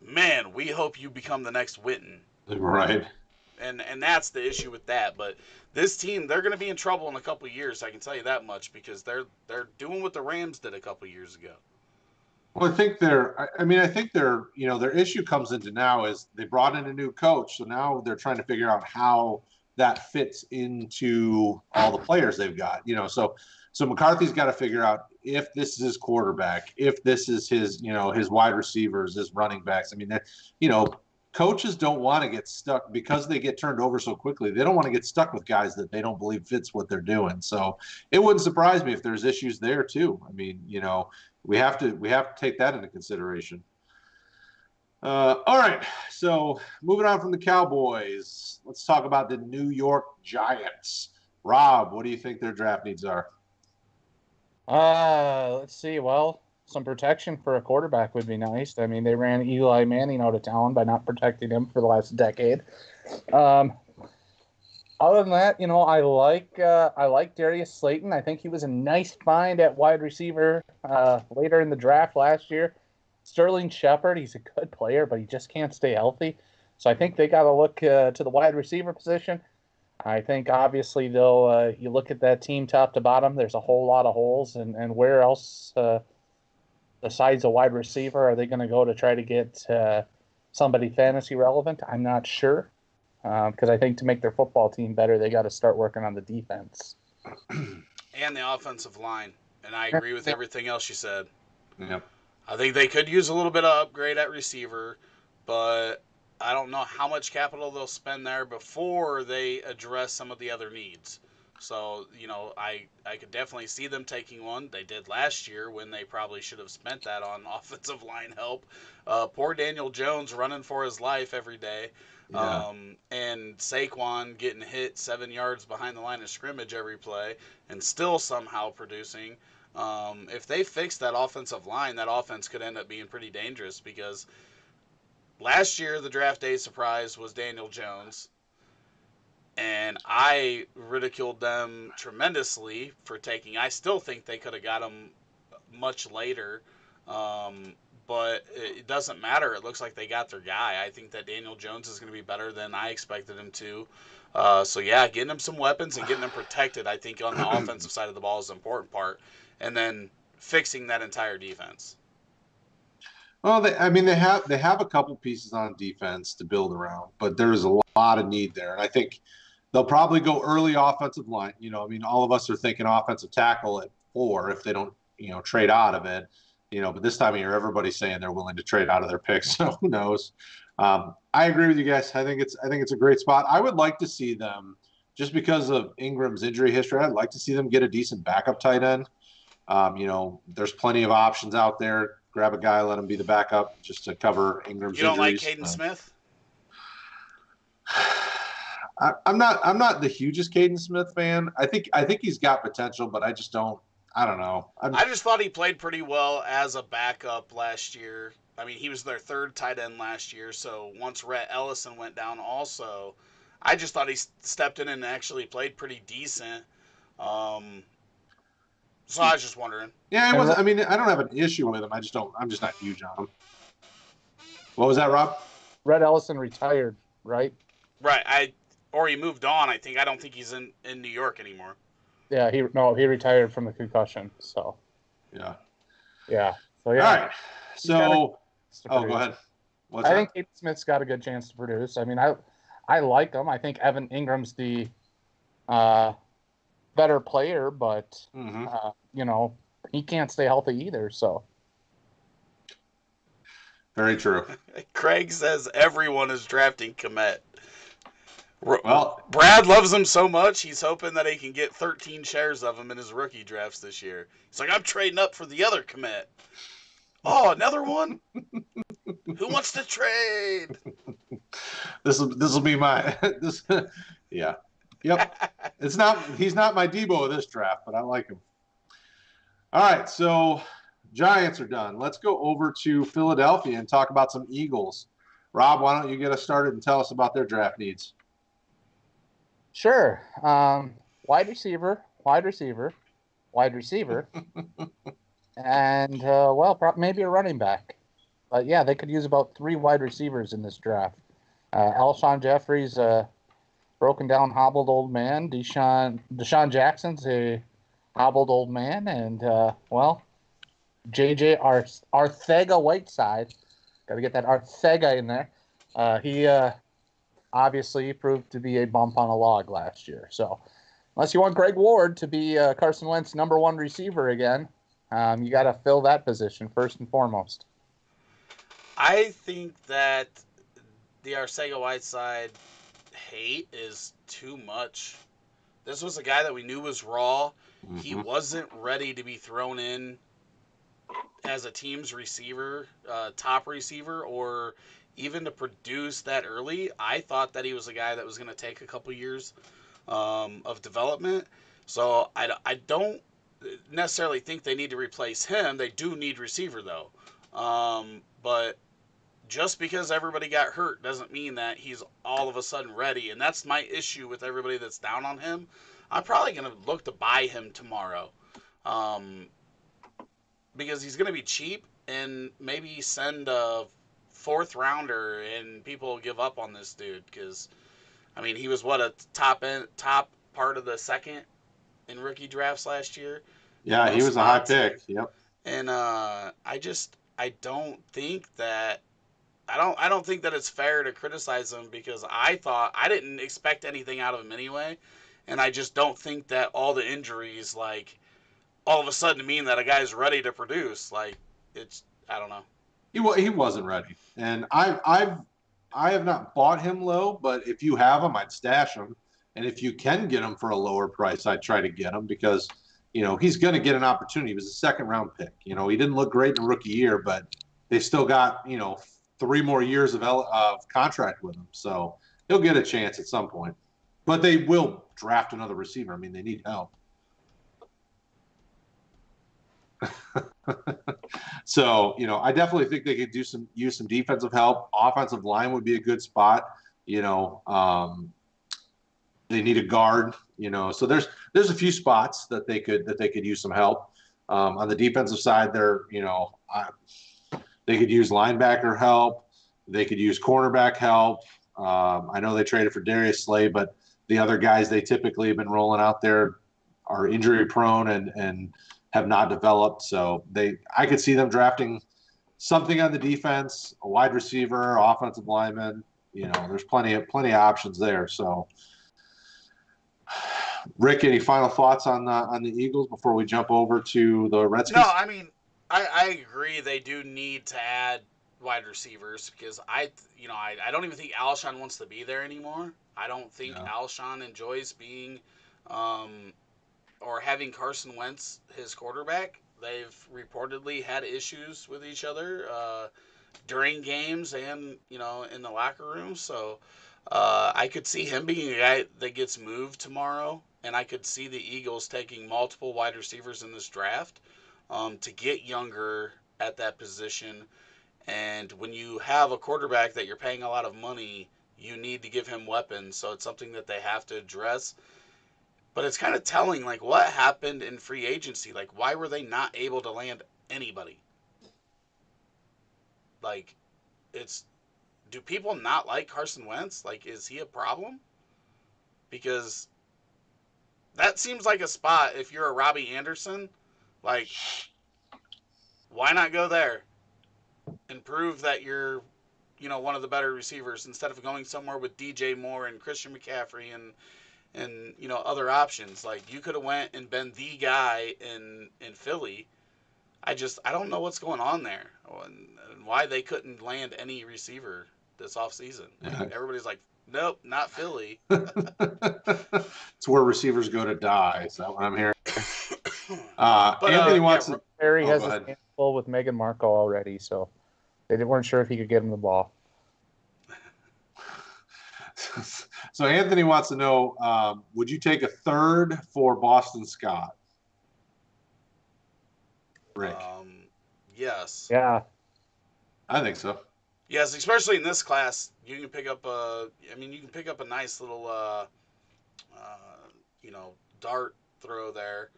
"Man, we hope you become the next Witten." Right. And that's the issue with that. But this team, they're going to be in trouble in a couple of years. I can tell you that much because they're doing what the Rams did a couple of years ago. Well, I think their issue comes into now is they brought in a new coach, so now they're trying to figure out how that fits into all the players they've got. So McCarthy's got to figure out if this is his quarterback, if this is his wide receivers, his running backs. I mean, coaches don't want to get stuck because they get turned over so quickly. They don't want to get stuck with guys that they don't believe fits what they're doing. So it wouldn't surprise me if there's issues there too. I mean, we have to take that into consideration. All right, so moving on from the Cowboys, let's talk about the New York Giants. Rob, what do you think their draft needs are? Let's see. Well, some protection for a quarterback would be nice. I mean, they ran Eli Manning out of town by not protecting him for the last decade. Other than that, I like Darius Slayton. I think he was a nice find at wide receiver later in the draft last year. Sterling Shepard, he's a good player, but he just can't stay healthy. So I think they got to look to the wide receiver position. I think obviously though, you look at that team top to bottom, there's a whole lot of holes, and where else besides a wide receiver are they going to go to try to get somebody fantasy relevant? I'm not sure. Because I think to make their football team better, they got to start working on the defense. And the offensive line. And I agree with everything else you said. Yep. I think they could use a little bit of upgrade at receiver, but I don't know how much capital they'll spend there before they address some of the other needs. So, I could definitely see them taking one. They did last year when they probably should have spent that on offensive line help. Poor Daniel Jones running for his life every day. Yeah. And Saquon getting hit 7 yards behind the line of scrimmage every play and still somehow producing. If they fix that offensive line, that offense could end up being pretty dangerous because last year the draft day surprise was Daniel Jones, and I ridiculed them tremendously for taking. I still think they could have got him much later, um, but it doesn't matter. It looks like they got their guy. I think that Daniel Jones is going to be better than I expected him to. So yeah, getting him some weapons and getting him protected, I think on the offensive side of the ball is the important part, and then fixing that entire defense. Well, they have a couple pieces on defense to build around, but there's a lot of need there, and I think they'll probably go early offensive line. I mean, all of us are thinking offensive tackle at 4 if they don't, trade out of it. But this time of year, everybody's saying they're willing to trade out of their picks. So who knows? I agree with you guys. I think it's a great spot. I would like to see them just because of Ingram's injury history. I'd like to see them get a decent backup tight end. There's plenty of options out there. Grab a guy, let him be the backup just to cover Ingram's You don't like injuries. Caden Smith? I'm not the hugest Caden Smith fan. I think he's got potential, but I just don't. I don't know. I just thought he played pretty well as a backup last year. I mean, he was their third tight end last year, so once Rhett Ellison went down also, I just thought he stepped in and actually played pretty decent. Um, so I was just wondering. Yeah, it And wasn't. I mean, I don't have an issue with him. I just don't. I'm just not huge on him. What was that, Rob? Red Ellison retired, right? Right, or he moved on, I think. I don't think he's in New York anymore. Yeah, he retired from the concussion. So Yeah. yeah, so yeah. All right. So, go ahead. What's I that? think Caden Smith's got a good chance to produce. I mean, I like him. I think Evan Ingram's the better player, but Mm-hmm. he can't stay healthy either. So Very true. Craig says everyone is drafting Komet. Well, Brad loves him so much, he's hoping that he can get 13 shares of him in his rookie drafts this year. He's like, I'm trading up for the other Komet. Oh, another one? Who wants to trade? this will be my this. Yeah. Yep. He's not my Debo of this draft, but I like him. All right, so Giants are done. Let's go over to Philadelphia and talk about some Eagles. Rob, why don't you get us started and tell us about their draft needs? sure, wide receiver, wide receiver, wide receiver, and maybe a running back. But yeah, they could use about 3 wide receivers in this draft. Alshon Jeffrey's a broken down, hobbled old man. Deshaun Jackson's a hobbled old man, and JJ Arcega Whiteside, got to get that Arcega in there. He obviously proved to be a bump on a log last year. So unless you want Greg Ward to be Carson Wentz's number 1 receiver again, you got to fill that position first and foremost. I think that the Arcega Whiteside hate is too much. This was a guy that we knew was raw. Mm-hmm. He wasn't ready to be thrown in as a team's receiver, top receiver, or even to produce that early. I thought that he was a guy that was going to take a couple years of development. So I don't necessarily think they need to replace him. They do need receiver, though. But just because everybody got hurt doesn't mean that he's all of a sudden ready. And that's my issue with everybody that's down on him. I'm probably going to look to buy him tomorrow. Because he's going to be cheap, and maybe send a 4th rounder and people will give up on this dude. Because, I mean, he was a top part of the second in rookie drafts last year. Yeah, he was a high pick. Yep. And I don't think that I don't think that it's fair to criticize him because I didn't expect anything out of him anyway, and I just don't think that all the injuries all of a sudden mean that a guy's ready to produce. I don't know. He wasn't ready, and I have not bought him low, but if you have him, I'd stash him. And if you can get him for a lower price, I'd try to get him because, he's going to get an opportunity. He was a second round pick. He didn't look great in rookie year, but they still got, 3 more years of contract with him. So he'll get a chance at some point. But they will draft another receiver. I mean, they need help. So, I definitely think they could use some defensive help. Offensive line would be a good spot. They need a guard. So there's a few spots that they could use some help. On the defensive side, they could use linebacker help. They could use cornerback help. I know they traded for Darius Slay, but the other guys they typically have been rolling out there are injury prone and have not developed. So I could see them drafting something on the defense, a wide receiver, offensive lineman. There's plenty of options there. So, Rick, any final thoughts on the Eagles before we jump over to the Redskins? No, I mean, I agree. They do need to add wide receivers because I don't even think Alshon wants to be there anymore. I don't think Alshon enjoys being or having Carson Wentz his quarterback. They've reportedly had issues with each other during games and in the locker room. So I could see him being a guy that gets moved tomorrow, and I could see the Eagles taking multiple wide receivers in this draft to get younger at that position. And when you have a quarterback that you're paying a lot of money, you need to give him weapons. So it's something that they have to address. But it's kind of telling, like, what happened in free agency? Like, why were they not able to land anybody? Like, do people not like Carson Wentz? Like, is he a problem? Because that seems like a spot if you're a Robbie Anderson. Like, why not go there and prove that you're, one of the better receivers instead of going somewhere with DJ Moore and Christian McCaffrey and other options. Like, you could have went and been the guy in Philly. I don't know what's going on there and why they couldn't land any receiver this offseason. And everybody's like, nope, not Philly. It's where receivers go to die. Is that what I'm hearing? But Anthony Watson. Perry has his hands full with Megan Marco already, so they weren't sure if he could get him the ball. So Anthony wants to know, would you take a third for Boston Scott? Rick? Yes. Yeah. I think so. Yes, especially in this class, you can pick up a nice little, dart throw there.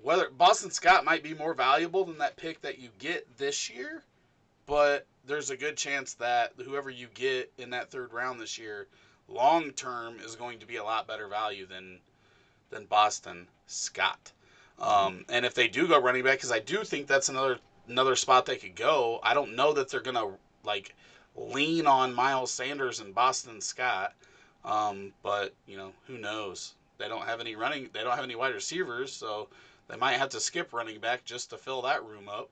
Whether Boston Scott might be more valuable than that pick that you get this year, but there's a good chance that whoever you get in that third round this year, long term, is going to be a lot better value than Boston Scott. And if they do go running back, because I do think that's another spot they could go. I don't know that they're gonna lean on Miles Sanders and Boston Scott, but who knows? They don't have any wide receivers, so they might have to skip running back just to fill that room up.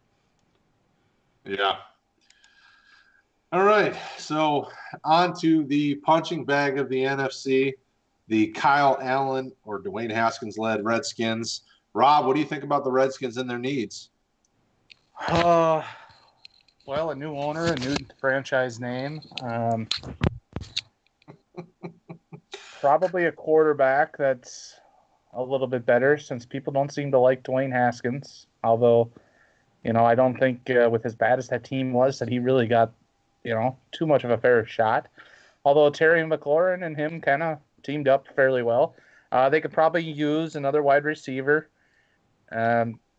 Yeah. All right, so on to the punching bag of the NFC, the Kyle Allen or Dwayne Haskins-led Redskins. Rob, what do you think about the Redskins and their needs? Well, a new owner, a new franchise name. Probably a quarterback that's a little bit better since people don't seem to like Dwayne Haskins. Although, I don't think with as bad as that team was that he really got, too much of a fair shot. Although Terry McLaurin and him kind of teamed up fairly well. They could probably use another wide receiver.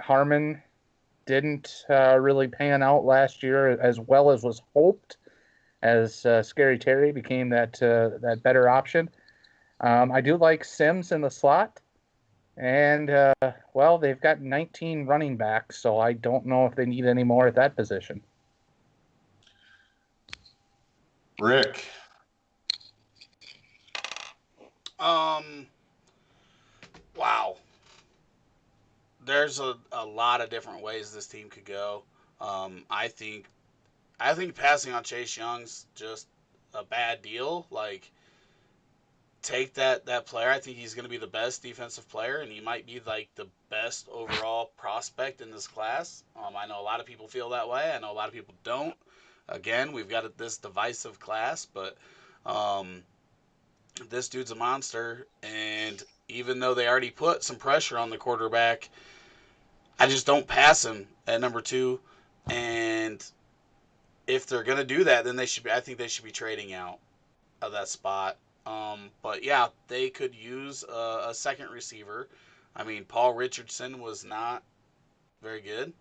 Harmon didn't really pan out last year as well as was hoped, as Scary Terry became that better option. I do like Sims in the slot, and they've got 19 running backs, so I don't know if they need any more at that position. Rick. Wow. There's a lot of different ways this team could go. I think passing on Chase Young's just a bad deal. Like, take that player. I think he's going to be the best defensive player, and he might be like the best overall prospect in this class. I know a lot of people feel that way. I know a lot of people don't. Again, we've got this divisive class, but um, this dude's a monster. And even though they already put some pressure on the quarterback, I just don't pass him at number 2. And if they're going to do that, then I think they should be trading out of that spot. But yeah, they could use a second receiver. I mean, Paul Richardson was not very good.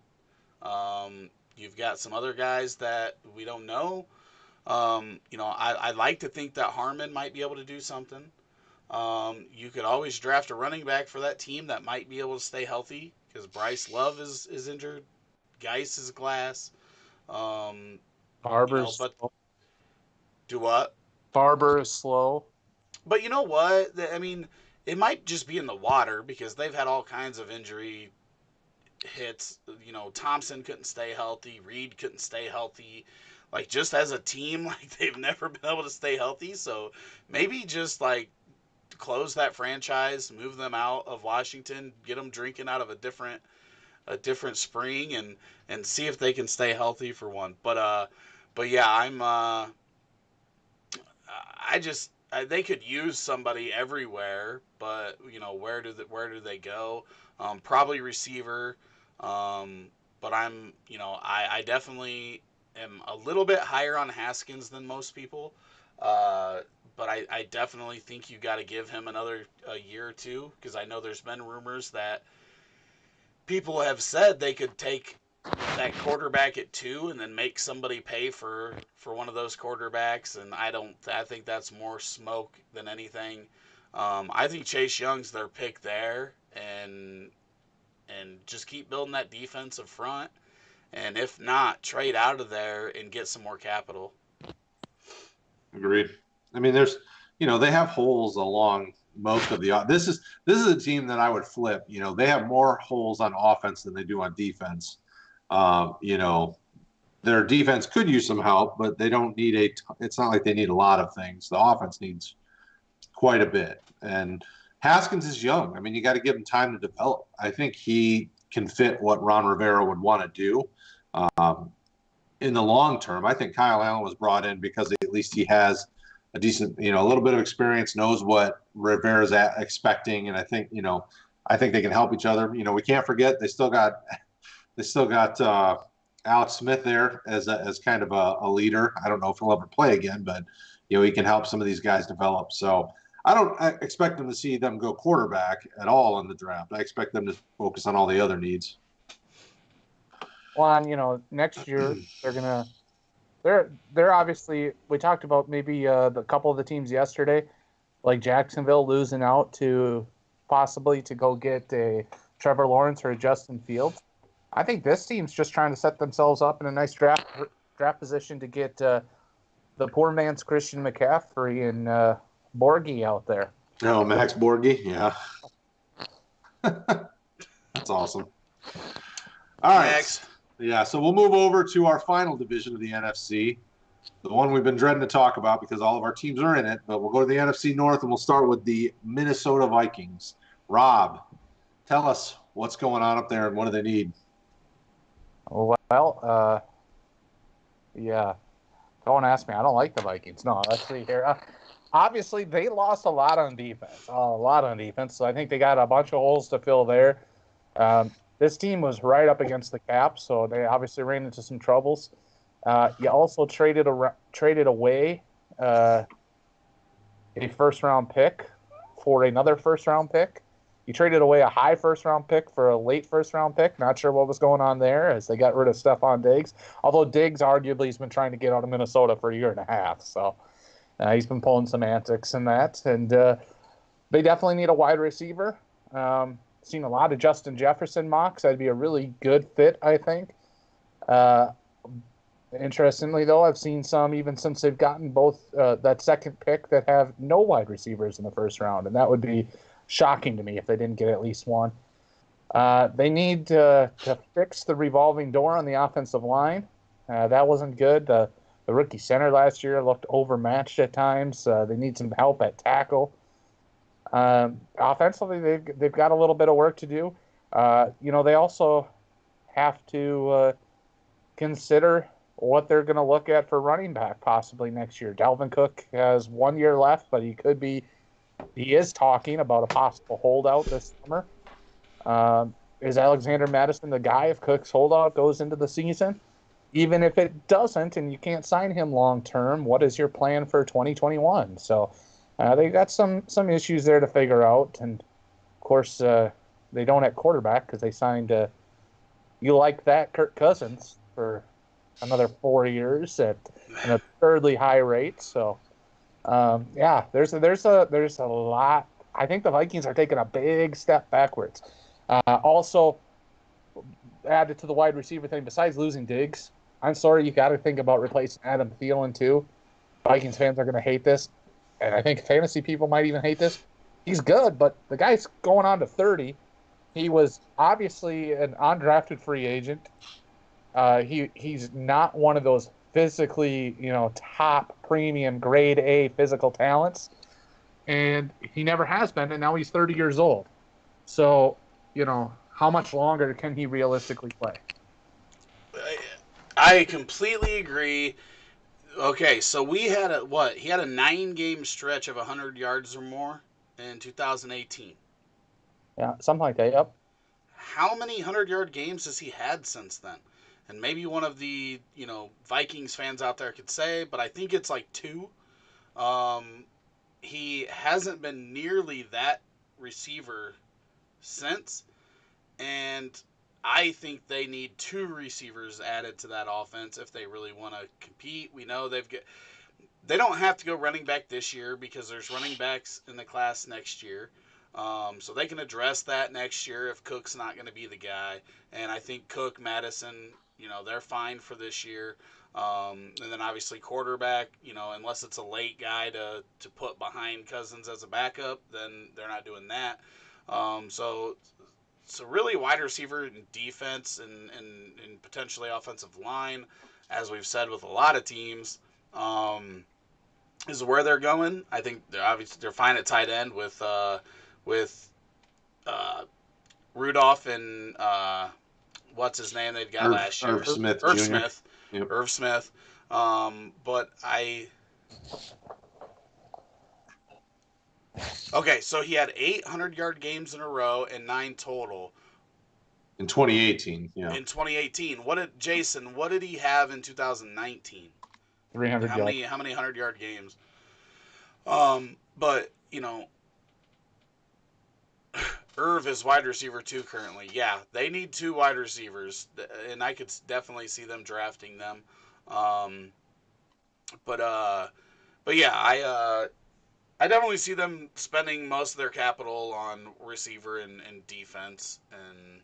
You've got some other guys that we don't know. I'd like to think that Harmon might be able to do something. You could always draft a running back for that team that might be able to stay healthy because Bryce Love is injured. Geis is glass. Um, Barber's but do what? Barber is slow. But you know what? I mean, it might just be in the water because they've had all kinds of injury hits. Thompson couldn't stay healthy. Reed couldn't stay healthy. Like, just as a team, like, they've never been able to stay healthy. So maybe just, like, close that franchise, move them out of Washington, get them drinking out of a different spring, and see if they can stay healthy for one. But yeah, they could use somebody everywhere, but where do they go? Probably receiver. But I definitely am a little bit higher on Haskins than most people. But I definitely think you got to give him another a year or two because I know there's been rumors that people have said they could take that quarterback at 2 and then make somebody pay for one of those quarterbacks, and I think that's more smoke than anything. I think Chase Young's their pick there, and just keep building that defensive front, and if not, trade out of there and get some more capital. Agreed. I mean, they have holes along most of the. This is a team that I would flip. They have more holes on offense than they do on defense. Their defense could use some help, but they don't need it's not like they need a lot of things. The offense needs quite a bit. And Haskins is young. I mean, you got to give him time to develop. I think he can fit what Ron Rivera would want to do. In the long term, I think Kyle Allen was brought in because at least he has a decent, a little bit of experience, knows what Rivera's expecting, and I think they can help each other. We can't forget they still got Alex Smith there as kind of a leader. I don't know if he'll ever play again, but he can help some of these guys develop. So I don't expect them to see them go quarterback at all in the draft. I expect them to focus on all the other needs. Well, next year they're obviously, we talked about maybe the couple of the teams yesterday, like Jacksonville losing out to possibly to go get a Trevor Lawrence or a Justin Fields. I think this team's just trying to set themselves up in a nice draft position to get the poor man's Christian McCaffrey and Borghi out there. Oh, Max Borghi, yeah. That's awesome. All right. Next. Yeah, so we'll move over to our final division of the NFC, the one we've been dreading to talk about because all of our teams are in it. But we'll go to the NFC North, and we'll start with the Minnesota Vikings. Rob, tell us what's going on up there and what do they need? Well, yeah. Don't ask me. I don't like the Vikings. No, let's see here. Obviously, they lost a lot on defense. So I think they got a bunch of holes to fill there. This team was right up against the cap, so they obviously ran into some troubles. You also traded away a first-round pick for another first-round pick. You traded away a high first-round pick for a late first-round pick. Not sure what was going on there as they got rid of Stephon Diggs. Although Diggs arguably has been trying to get out of Minnesota for a year and a half. So he's been pulling some antics in that. And they definitely need a wide receiver. Seen a lot of Justin Jefferson mocks. That'd be a really good fit, I think. Interestingly, though, I've seen some even since they've gotten both that second pick that have no wide receivers in the first round. And that would be shocking to me if they didn't get at least one. They need to fix the revolving door on the offensive line. That wasn't good. The rookie center last year looked overmatched at times. They need some help at tackle. Offensively, they've got a little bit of work to do. They also have to consider what they're going to look at for running back possibly next year. Dalvin Cook has 1 year left, but he is talking about a possible holdout this summer. Is Alexander Madison the guy if Cook's holdout goes into the season? Even if it doesn't and you can't sign him long term, what is your plan for 2021? So they got some issues there to figure out. And of course, they don't at quarterback because they signed you like that Kirk Cousins for another 4 years at an absurdly high rate. So there's a lot. I think the Vikings are taking a big step backwards. Also, added to the wide receiver thing, besides losing Diggs, I'm sorry, you got to think about replacing Adam Thielen too. Vikings fans are going to hate this, and I think fantasy people might even hate this. He's good, but the guy's going on to 30. He was obviously an undrafted free agent. He's not one of those physically, top premium grade A physical talents, and he never has been, and now he's 30 years old. So, how much longer can he realistically play? I completely agree. Okay, so we had he had a 9-game stretch of 100 yards or more in 2018. Yeah, something like that. Yep. How many 100-yard games has he had since then? And maybe one of the Vikings fans out there could say, but I think it's like 2. He hasn't been nearly that receiver since, and I think they need 2 receivers added to that offense if they really want to compete. We know they don't have to go running back this year because there's running backs in the class next year. So they can address that next year if Cook's not going to be the guy. And I think Cook, Madison, they're fine for this year. And then obviously quarterback, unless it's a late guy to put behind Cousins as a backup, then they're not doing that. So really wide receiver and defense and potentially offensive line, as we've said with a lot of teams, is where they're going. I think they're fine at tight end with Rudolph and what's his name they'd got last year? Irv Smith Irv Jr. Smith. Yep. Irv Smith. But okay, so he had 800-yard games in a row and 9 total. In 2018, yeah. In 2018, what did he have in 2019? 300 How yards. many 100-yard games? But Irv is wide receiver 2 currently. Yeah, they need 2 wide receivers, and I could definitely see them drafting them. But yeah, I definitely see them spending most of their capital on receiver and defense. And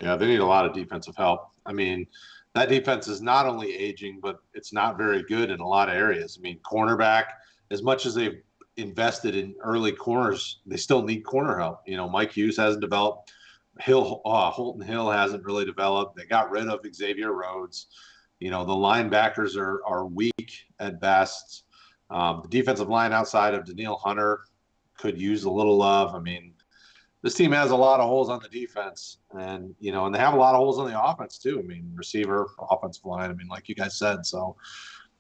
yeah, they need a lot of defensive help. I mean, that defense is not only aging, but it's not very good in a lot of areas. I mean, cornerback, as much as they've invested in early corners, they still need corner help. Mike Hughes hasn't developed. Holton Hill hasn't really developed. They got rid of Xavier Rhodes. The linebackers are weak at best. The defensive line outside of Daniil Hunter could use a little love. I mean, this team has a lot of holes on the defense, and and they have a lot of holes on the offense too. I mean, receiver, offensive line. I mean, like you guys said, so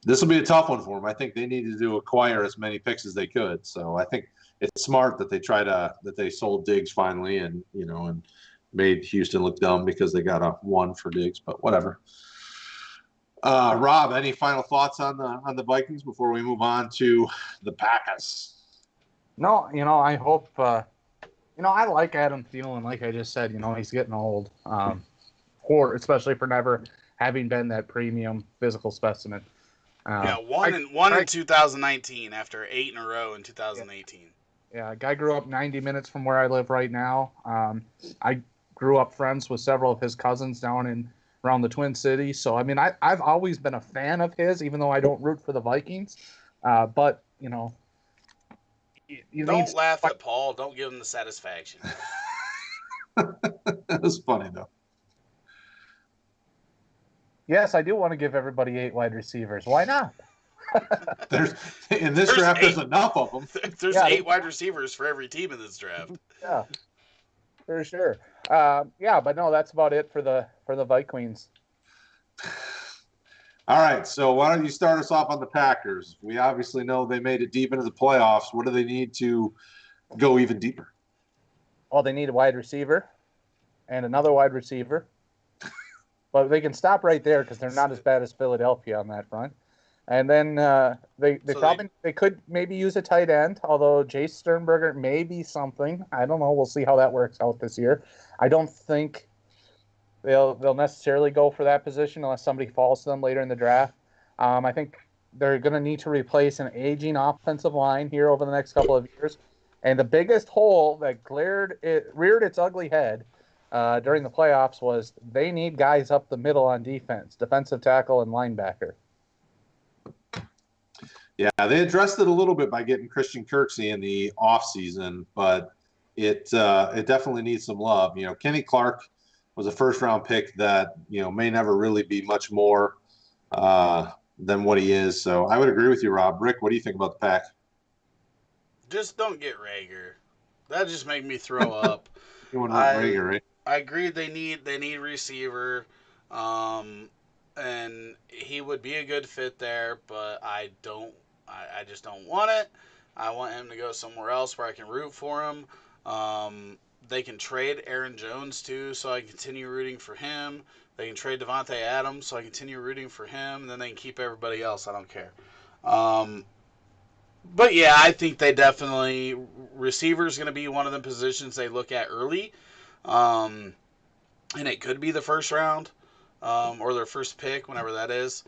this will be a tough one for them. I think they needed to acquire as many picks as they could. So I think it's smart that they sold Diggs finally, and and made Houston look dumb because they got a 1 for Diggs. But whatever. Rob, any final thoughts on the Vikings before we move on to the Packers? No, I hope. I like Adam Thielen. Like I just said, he's getting old. Especially for never having been that premium physical specimen. one in 2019 after 8 in a row in 2018. Yeah, guy grew up 90 minutes from where I live right now. I grew up friends with several of his cousins down around the Twin Cities. So, I mean, I've always been a fan of his, even though I don't root for the Vikings. But, you don't laugh at Paul. Don't give him the satisfaction. That was funny, though. Yes, I do want to give everybody 8 wide receivers. Why not? There's in this There's draft, there's 8. enough of them. There's Yeah, 8 wide receivers for every team in this draft. yeah, for sure. Yeah, but no, that's about it for the Vikings. All right, so why don't you start us off on the Packers? We obviously know they made it deep into the playoffs. What do they need to go even deeper? Well, they need a wide receiver and another wide receiver, but they can stop right there because they're not as bad as Philadelphia on that front. And then they could maybe use a tight end, although Jace Sternberger may be something. I don't know. We'll see how that works out this year. I don't think they'll necessarily go for that position unless somebody falls to them later in the draft. I think they're going to need to replace an aging offensive line here over the next couple of years. And the biggest hole that reared its ugly head during the playoffs was they need guys up the middle on defense, defensive tackle and linebacker. Yeah, they addressed it a little bit by getting Christian Kirksey in the offseason, but it definitely needs some love. You know, Kenny Clark was a first-round pick that, you know, may never really be much more than what he is. So I would agree with you, Rob. Rick, what do you think about the Pack? Just don't get Rager. That just made me throw up. You want Rager, right? I agree they need receiver, and he would be a good fit there, but I just don't want it. I want him to go somewhere else where I can root for him. They can trade Aaron Jones too, so I can continue rooting for him. They can trade Devontae Adams, so I continue rooting for him. And then they can keep everybody else. I don't care. But yeah, I think they definitely receiver is going to be one of the positions they look at early, and it could be the first round or their first pick, whenever that is.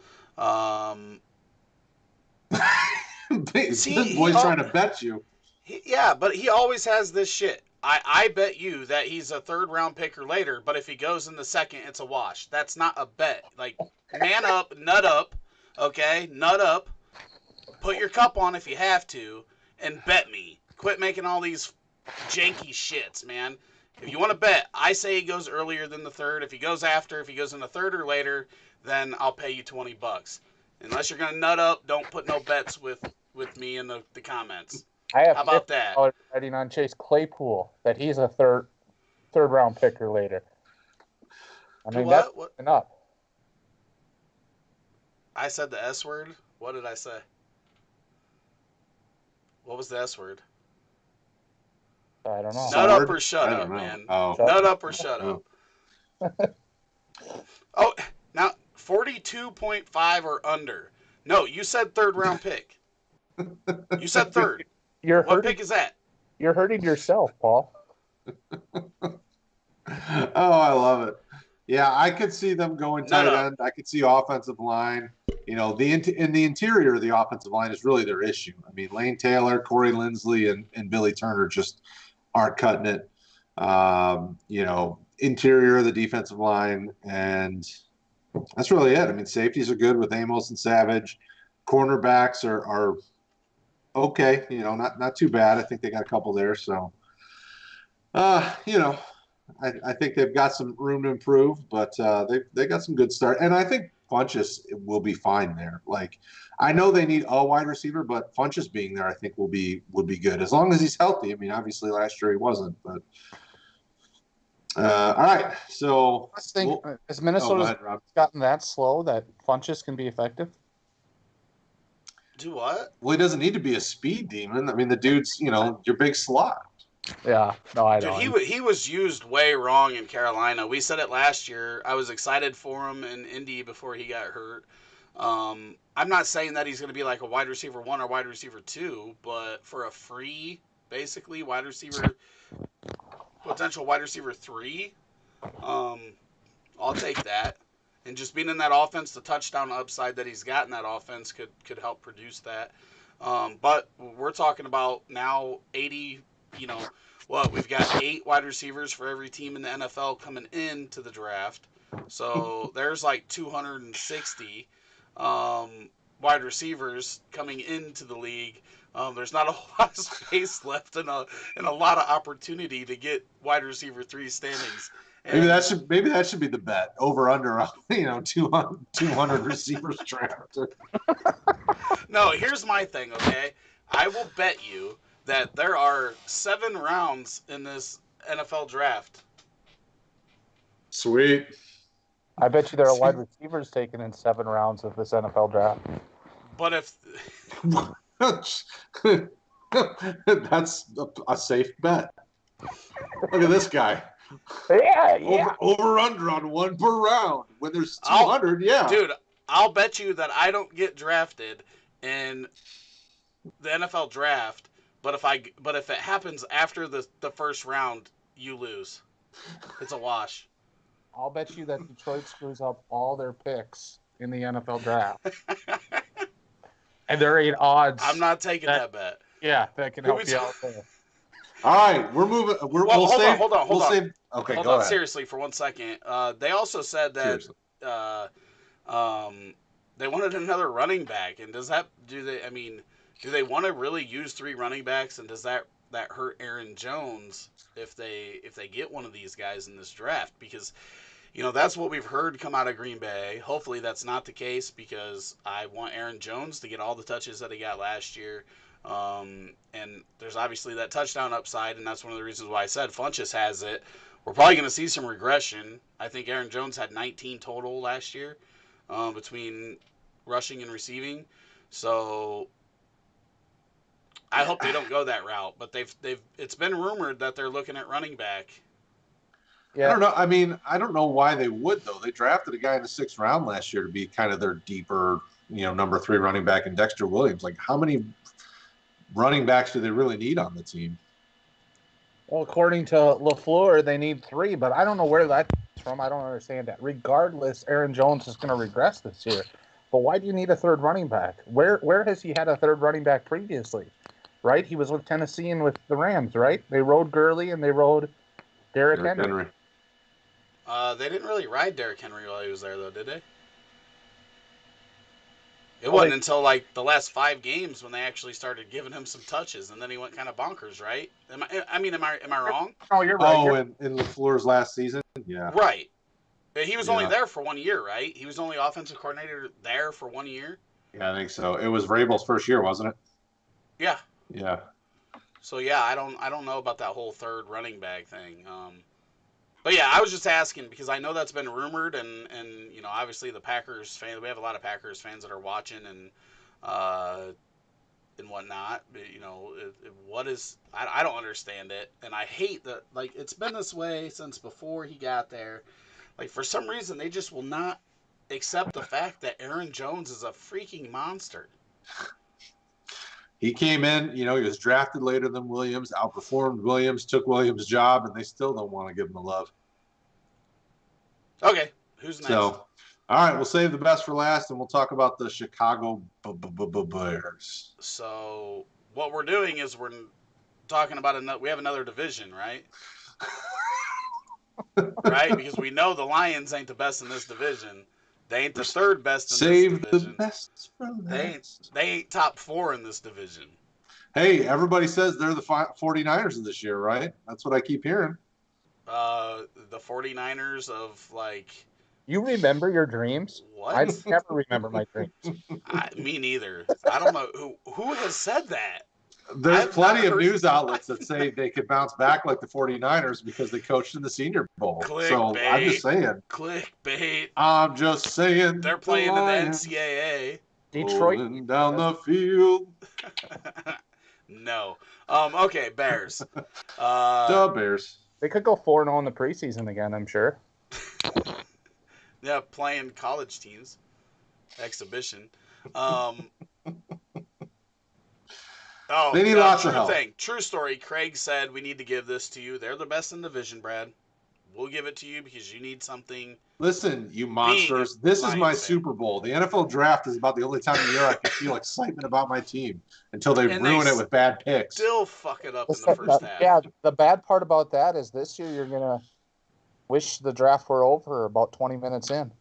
This boy's trying to bet you. Yeah, but he always has this shit. I bet you that he's a third round pick or later, but if he goes in the second, it's a wash. That's not a bet. Like, man up, nut up, okay? Nut up. Put your cup on if you have to, and bet me. Quit making all these janky shits, man. If you want to bet, I say he goes earlier than the third. If he goes in the third or later, then I'll pay you $20. Unless you're gonna nut up, don't put no bets with me in the comments. I have How about that? Betting on Chase Claypool that he's a third round pick or later. I mean, that's enough. I said the S word. What did I say? What was the S word? I don't know. Nut up or shut up, man. Oh. Nut up or shut up. Oh, now 42.5 or under. No, you said third round pick. You said third. What pick is that? You're hurting yourself, Paul. Oh, I love it. Yeah, I could see them going tight end. I could see offensive line. You know, the interior of the offensive line is really their issue. I mean, Lane Taylor, Corey Linsley, and Billy Turner just aren't cutting it. You know, interior of the defensive line, and that's really it. I mean, safeties are good with Amos and Savage. Cornerbacks are okay. You know, not too bad. I think they got a couple there. So, you know, I think they've got some room to improve, but they got some good start. And I think Funchess will be fine there. Like, I know they need a wide receiver, but Funchess being there, I think would be good as long as he's healthy. I mean, obviously last year he wasn't, but all right. So I think has Minnesota gotten that slow that Funchess can be effective? Do what? Well, he doesn't need to be a speed demon. I mean, the dude's, you know, your big slot. Yeah, no, I don't. Dude, he was used way wrong in Carolina. We said it last year. I was excited for him in Indy before he got hurt. I'm not saying that he's going to be like a wide receiver 1 or wide receiver 2, but for a free, basically, potential wide receiver 3, I'll take that. And just being in that offense, the touchdown upside that he's got in that offense could help produce that. But we're talking about now 80, you know, we've got 8 wide receivers for every team in the NFL coming into the draft. So there's like 260 wide receivers coming into the league. There's not a whole lot of space left and a lot of opportunity to get wide receiver 3 standings. Maybe And that should be the bet. Over under 200 receivers drafted. no, here's my thing, okay? I will bet you that there are 7 rounds in this NFL draft. Sweet. I bet you there are wide receivers taken in 7 rounds of this NFL draft. But if That's a safe bet. Look at this guy. Yeah. Over under on 1 per round. When there's 200, yeah. Dude, I'll bet you that I don't get drafted in the NFL draft, but if it happens after the first round, you lose. It's a wash. I'll bet you that Detroit screws up all their picks in the NFL draft. And there ain't odds. I'm not taking that bet. Yeah, that can help you out there. All right, we're moving. Hold on. Okay, hold go on. ahead. Seriously, for 1 second. They also said that they wanted another running back, and do they want to really use 3 running backs, and does that hurt Aaron Jones if they get one of these guys in this draft? Because that's what we've heard come out of Green Bay. Hopefully that's not the case, because I want Aaron Jones to get all the touches that he got last year. And there's obviously that touchdown upside, and that's one of the reasons why I said Funchess has it. We're probably going to see some regression. I think Aaron Jones had 19 total last year between rushing and receiving. So I hope they don't go that route. But it's been rumored that they're looking at running back. Yeah. I don't know. I mean, I don't know why they would, though. They drafted a guy in the 6th round last year to be kind of their deeper, number 3 running back in Dexter Williams. Like, how many running backs do they really need on the team? Well, according to LaFleur, they need 3, but I don't know where that's from. I don't understand that. Regardless, Aaron Jones is going to regress this year. But why do you need a 3rd running back? Where has he had a 3rd running back previously? Right? He was with Tennessee and with the Rams, right? They rode Gurley and they rode Derrick Henry. They didn't really ride Derrick Henry while he was there, though, did they? It wasn't until like the last 5 games when they actually started giving him some touches, and then he went kind of bonkers, right? Am I wrong? Oh, you're right. Oh, in LaFleur's last season, yeah, right. He was only there for 1 year, right? He was only offensive coordinator there for 1 year. Yeah, I think so. It was Vrabel's first year, wasn't it? Yeah. Yeah. So yeah, I don't know about that whole 3rd running back thing. But yeah, I was just asking because I know that's been rumored, and obviously the Packers fans. We have a lot of Packers fans that are watching and whatnot. But, what is? I don't understand it, and I hate that. Like, it's been this way since before he got there. Like, for some reason, they just will not accept the fact that Aaron Jones is a freaking monster. He came in, he was drafted later than Williams, outperformed Williams, took Williams' job, and they still don't want to give him the love. Okay, who's next? So, all right, we'll save the best for last, and we'll talk about the Chicago Bears. So, what we're doing is we're talking about we have another division, right? Right? Because we know the Lions ain't the best in this division. They ain't the 3rd best in this division. Save the best for last. They ain't top 4 in this division. Hey, everybody says they're the 49ers of this year, right? That's what I keep hearing. The 49ers of, like... You remember your dreams? What? I never remember my dreams. Me neither. I don't know. Who has said that? There's plenty of news outlets that say they could bounce back like the 49ers because they coached in the Senior Bowl. So I'm just saying. Clickbait. I'm just saying. They're playing in the NCAA. Detroit down the field. No. Okay, Bears. The Bears. They could go 4-0 in the preseason again, I'm sure. Yeah, playing college teams. Exhibition. They need lots of help. True story. Craig said we need to give this to you. They're the best in the division, Brad. We'll give it to you because you need something. Listen, you monsters. This is my Super Bowl. The NFL draft is about the only time of year I can feel excitement about my team until they ruin it with bad picks. Still fuck it up in the first half. Yeah, the bad part about that is this year you're going to wish the draft were over about 20 minutes in.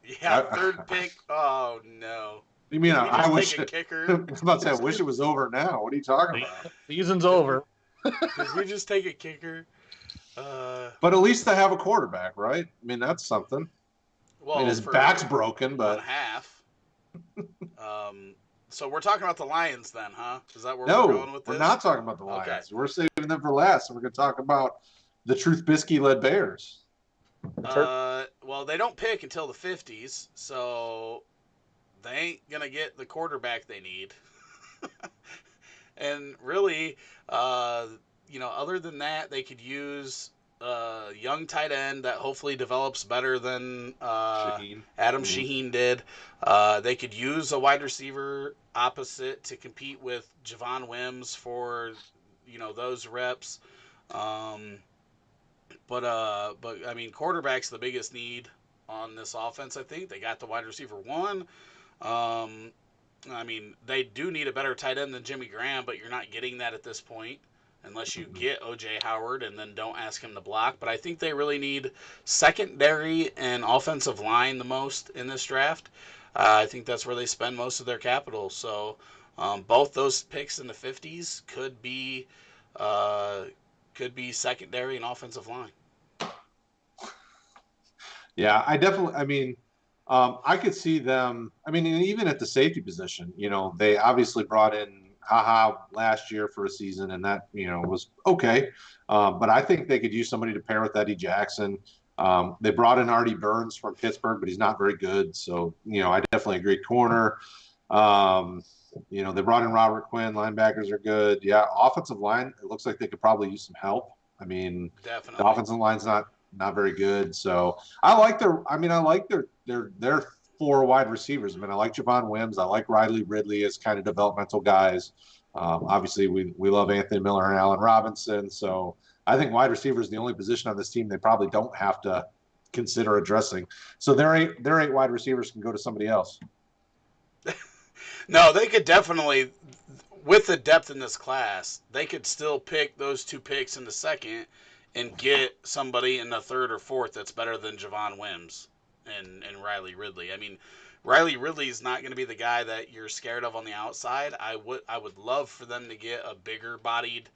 Yeah, 3rd pick. Oh, no. You mean I wish a kicker? I was about to say I wish it was over now. What are you talking about? Season's over. Did we just take a kicker? But at least they have a quarterback, right? I mean, that's something. I mean, Well, his for back's broken, one but half. So we're talking about the Lions then, huh? Is that where we're no, going with we're this? not talking about the Okay. Lions. We're saving them for last. So we're going to talk about the Truth Bisky-led Bears. Well, they don't pick until the 50s, so they ain't gonna get the quarterback they need. And really, uh, other than that, they could use a young tight end that hopefully develops better than Shaheen. Adam Shaheen did. They could use a wide receiver opposite to compete with Javon Wims for those reps. Um, but I mean, quarterback's the biggest need on this offense. I think they got the wide receiver one. Um, I mean, they do need a better tight end than Jimmy Graham, but you're not getting that at this point unless you get O.J. Howard and then don't ask him to block. But I think they really need secondary and offensive line the most in this draft. I think that's where they spend most of their capital. So both those picks in the 50s uh, could be secondary and offensive line. Yeah, I mean, I could see them. I mean, and even at the safety position, they obviously brought in Haha last year for a season, and that, was okay. But I think they could use somebody to pair with Eddie Jackson. They brought in Artie Burns from Pittsburgh, but he's not very good. So, I definitely agree. Corner. They brought in Robert Quinn. Linebackers are good. Yeah, offensive line, it looks like they could probably use some help. I mean, the Definitely. offensive line's not very good. So I like their four wide receivers. I mean, I like Javon Wims. I like Riley Ridley as kind of developmental guys. Obviously, we love Anthony Miller and Allen Robinson. So I think wide receiver is the only position on this team they probably don't have to consider addressing. So their eight wide receivers can go to somebody else. No, they could definitely, with the depth in this class, they could still pick those two picks in the second and get somebody in the third or fourth that's better than Javon Wims and Riley Ridley. I mean, Riley Ridley is not going to be the guy that you're scared of on the outside. I would love for them to get a bigger bodied,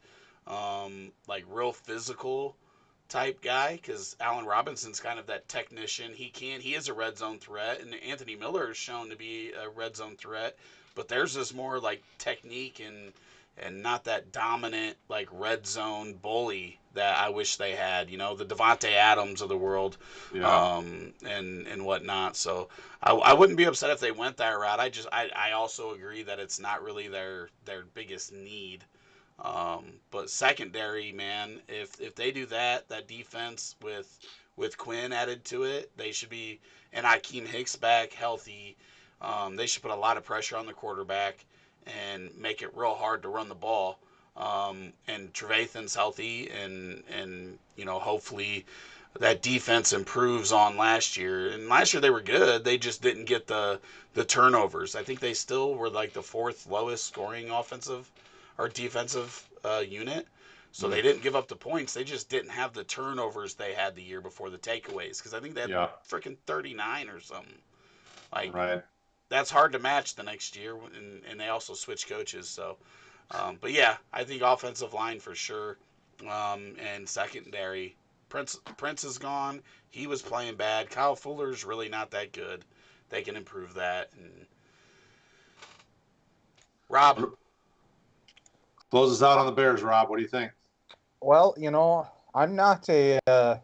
like real physical type guy, because Allen Robinson's kind of that technician. He is a red zone threat, and Anthony Miller is shown to be a red zone threat, but theirs is more like technique and not that dominant like red zone bully that I wish they had. The Devontae Adams of the world, Yeah. and whatnot. So I wouldn't be upset if they went that route. I also agree that it's not really their biggest need. But secondary, man, if they do that defense with Quinn added to it, they should be, and Akeem Hicks back healthy. They should put a lot of pressure on the quarterback and make it real hard to run the ball. And Trevathan's healthy, and hopefully that defense improves on last year. And last year they were good. They just didn't get the turnovers. I think they still were like the fourth lowest scoring offensive or defensive unit. So they didn't give up the points. They just didn't have the turnovers they had the year before, the takeaways, because I think they had Yeah. freaking 39 or something. Like, Right. that's hard to match the next year, and they also switch coaches. So, but yeah, I think offensive line for sure, and secondary. Prince is gone. He was playing bad. Kyle Fuller's really not that good. They can improve that. And Rob, Close us out on the Bears, Rob. What do you think? Well, I'm not an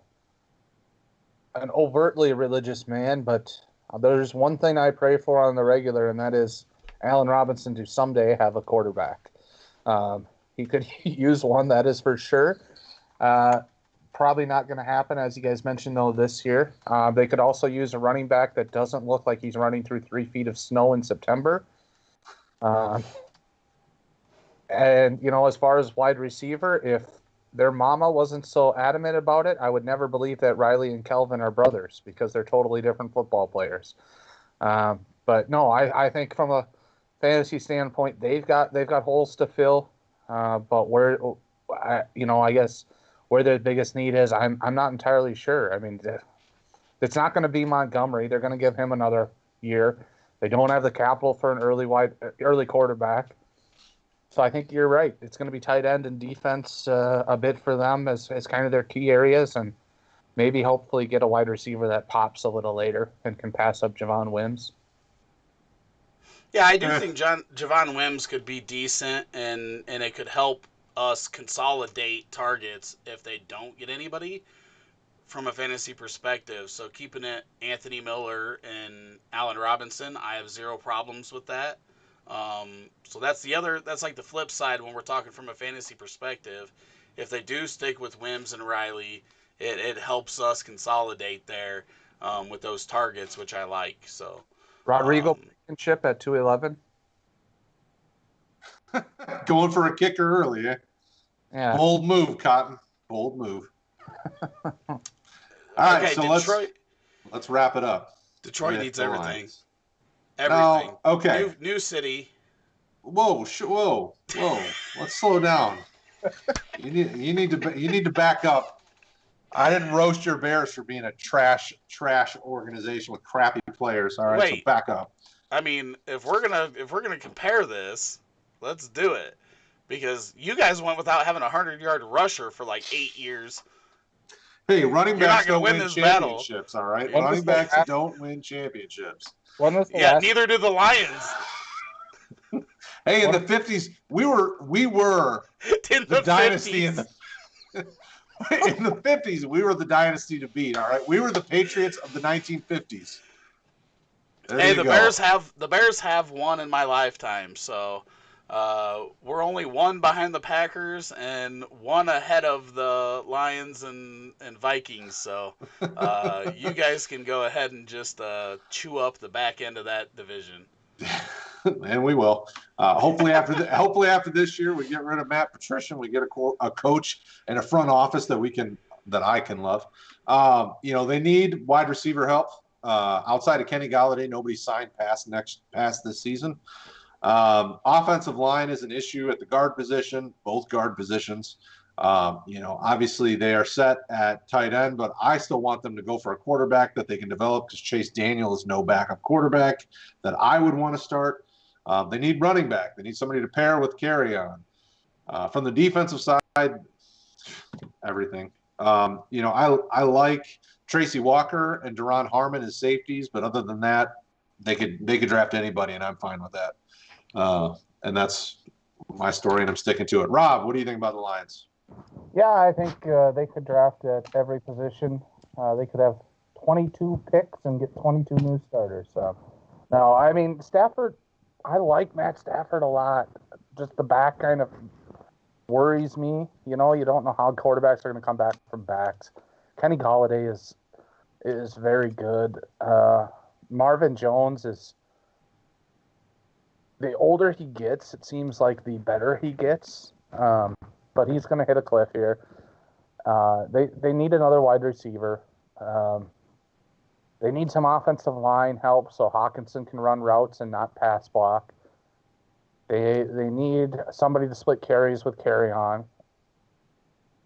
overtly religious man, but there's one thing I pray for on the regular, and that is Allen Robinson to someday have a quarterback. He could use one, that is for sure. Probably not going to happen, as you guys mentioned, though, this year. They could also use a running back that doesn't look like he's running through 3 feet of snow in September. And, as far as wide receiver, if their mama wasn't so adamant about it, I would never believe that Riley and Kelvin are brothers, because they're totally different football players. But no, I think from a fantasy standpoint, they've got holes to fill. But I guess where their biggest need is, I'm not entirely sure. I mean, it's not going to be Montgomery. They're going to give him another year. They don't have the capital for an early quarterback. So I think you're right. It's going to be tight end and defense a bit for them as kind of their key areas, and maybe hopefully get a wide receiver that pops a little later and can pass up Javon Wims. Yeah, I do Eh, think Javon Wims could be decent, and it could help us consolidate targets if they don't get anybody from a fantasy perspective. So keeping it Anthony Miller and Allen Robinson, I have zero problems with that. So that's like the flip side when we're talking from a fantasy perspective. If they do stick with Wims and Riley, it helps us consolidate there with those targets, which I like. So Rodrigo um, Blankenship at 211. going for a kicker early, eh? Yeah. Bold move, Cotton. Bold move. All right, okay, so let's wrap it up Detroit with needs the everything. Lions. Everything. Now, okay. New city. Whoa. Let's slow down. You need to back up. I didn't roast your Bears for being a trash organization with crappy players. All right, so Wait, back up. I mean, if we're gonna compare this, let's do it. Because you guys went without having a 100-yard rusher for like 8 years. Hey, running You're backs not gonna don't win win this battle. championships. All right, When was running the backs last? don't win championships. When was the Yeah, last? neither do the Lions Hey, in When, the '50s, we were in the the dynasty 50s. in the '50s. We were the dynasty to beat. All right, we were the Patriots of the 1950s. There Hey, you go. the Bears have won in my lifetime, so we're only one behind the Packers and one ahead of the Lions and Vikings. So you guys can go ahead and just chew up the back end of that division. And we will. Hopefully after this year, we get rid of Matt Patricia. We get a coach and a front office that I can love. They need wide receiver help. Outside of Kenny Galladay, nobody signed past this season. Offensive line is an issue at the guard position, both guard positions. Obviously they are set at tight end, but I still want them to go for a quarterback that they can develop because Chase Daniel is no backup quarterback that I would want to start. They need running back. They need somebody to pair with carry on. From the defensive side, everything. I like Tracy Walker and Deron Harmon as safeties, but other than that, they could draft anybody, and I'm fine with that. And that's my story, and I'm sticking to it. Rob, what do you think about the Lions? yeah, I think they could draft at every position. They could have 22 picks and get 22 new starters. So, no, I mean Stafford. I like Matt Stafford a lot. Just the back kind of worries me. You don't know how quarterbacks are going to come back from backs. Kenny Galladay is very good. Marvin Jones is. The older he gets, it seems like the better he gets. But he's going to hit a cliff here. They need another wide receiver. They need some offensive line help so Hawkinson can run routes and not pass block. They need somebody to split carries with carry on.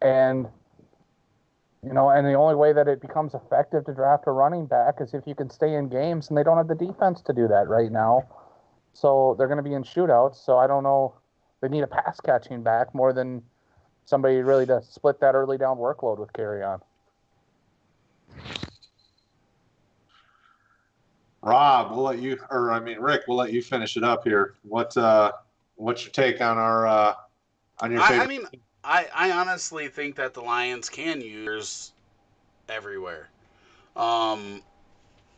And and the only way that it becomes effective to draft a running back is if you can stay in games, and they don't have the defense to do that right now. So they're going to be in shootouts. So I don't know. They need a pass catching back more than somebody really to split that early down workload with carry on. Rob, Rick, we'll let you finish it up here. What's your take on your I favorite? mean, I honestly think that the Lions can use everywhere. Um,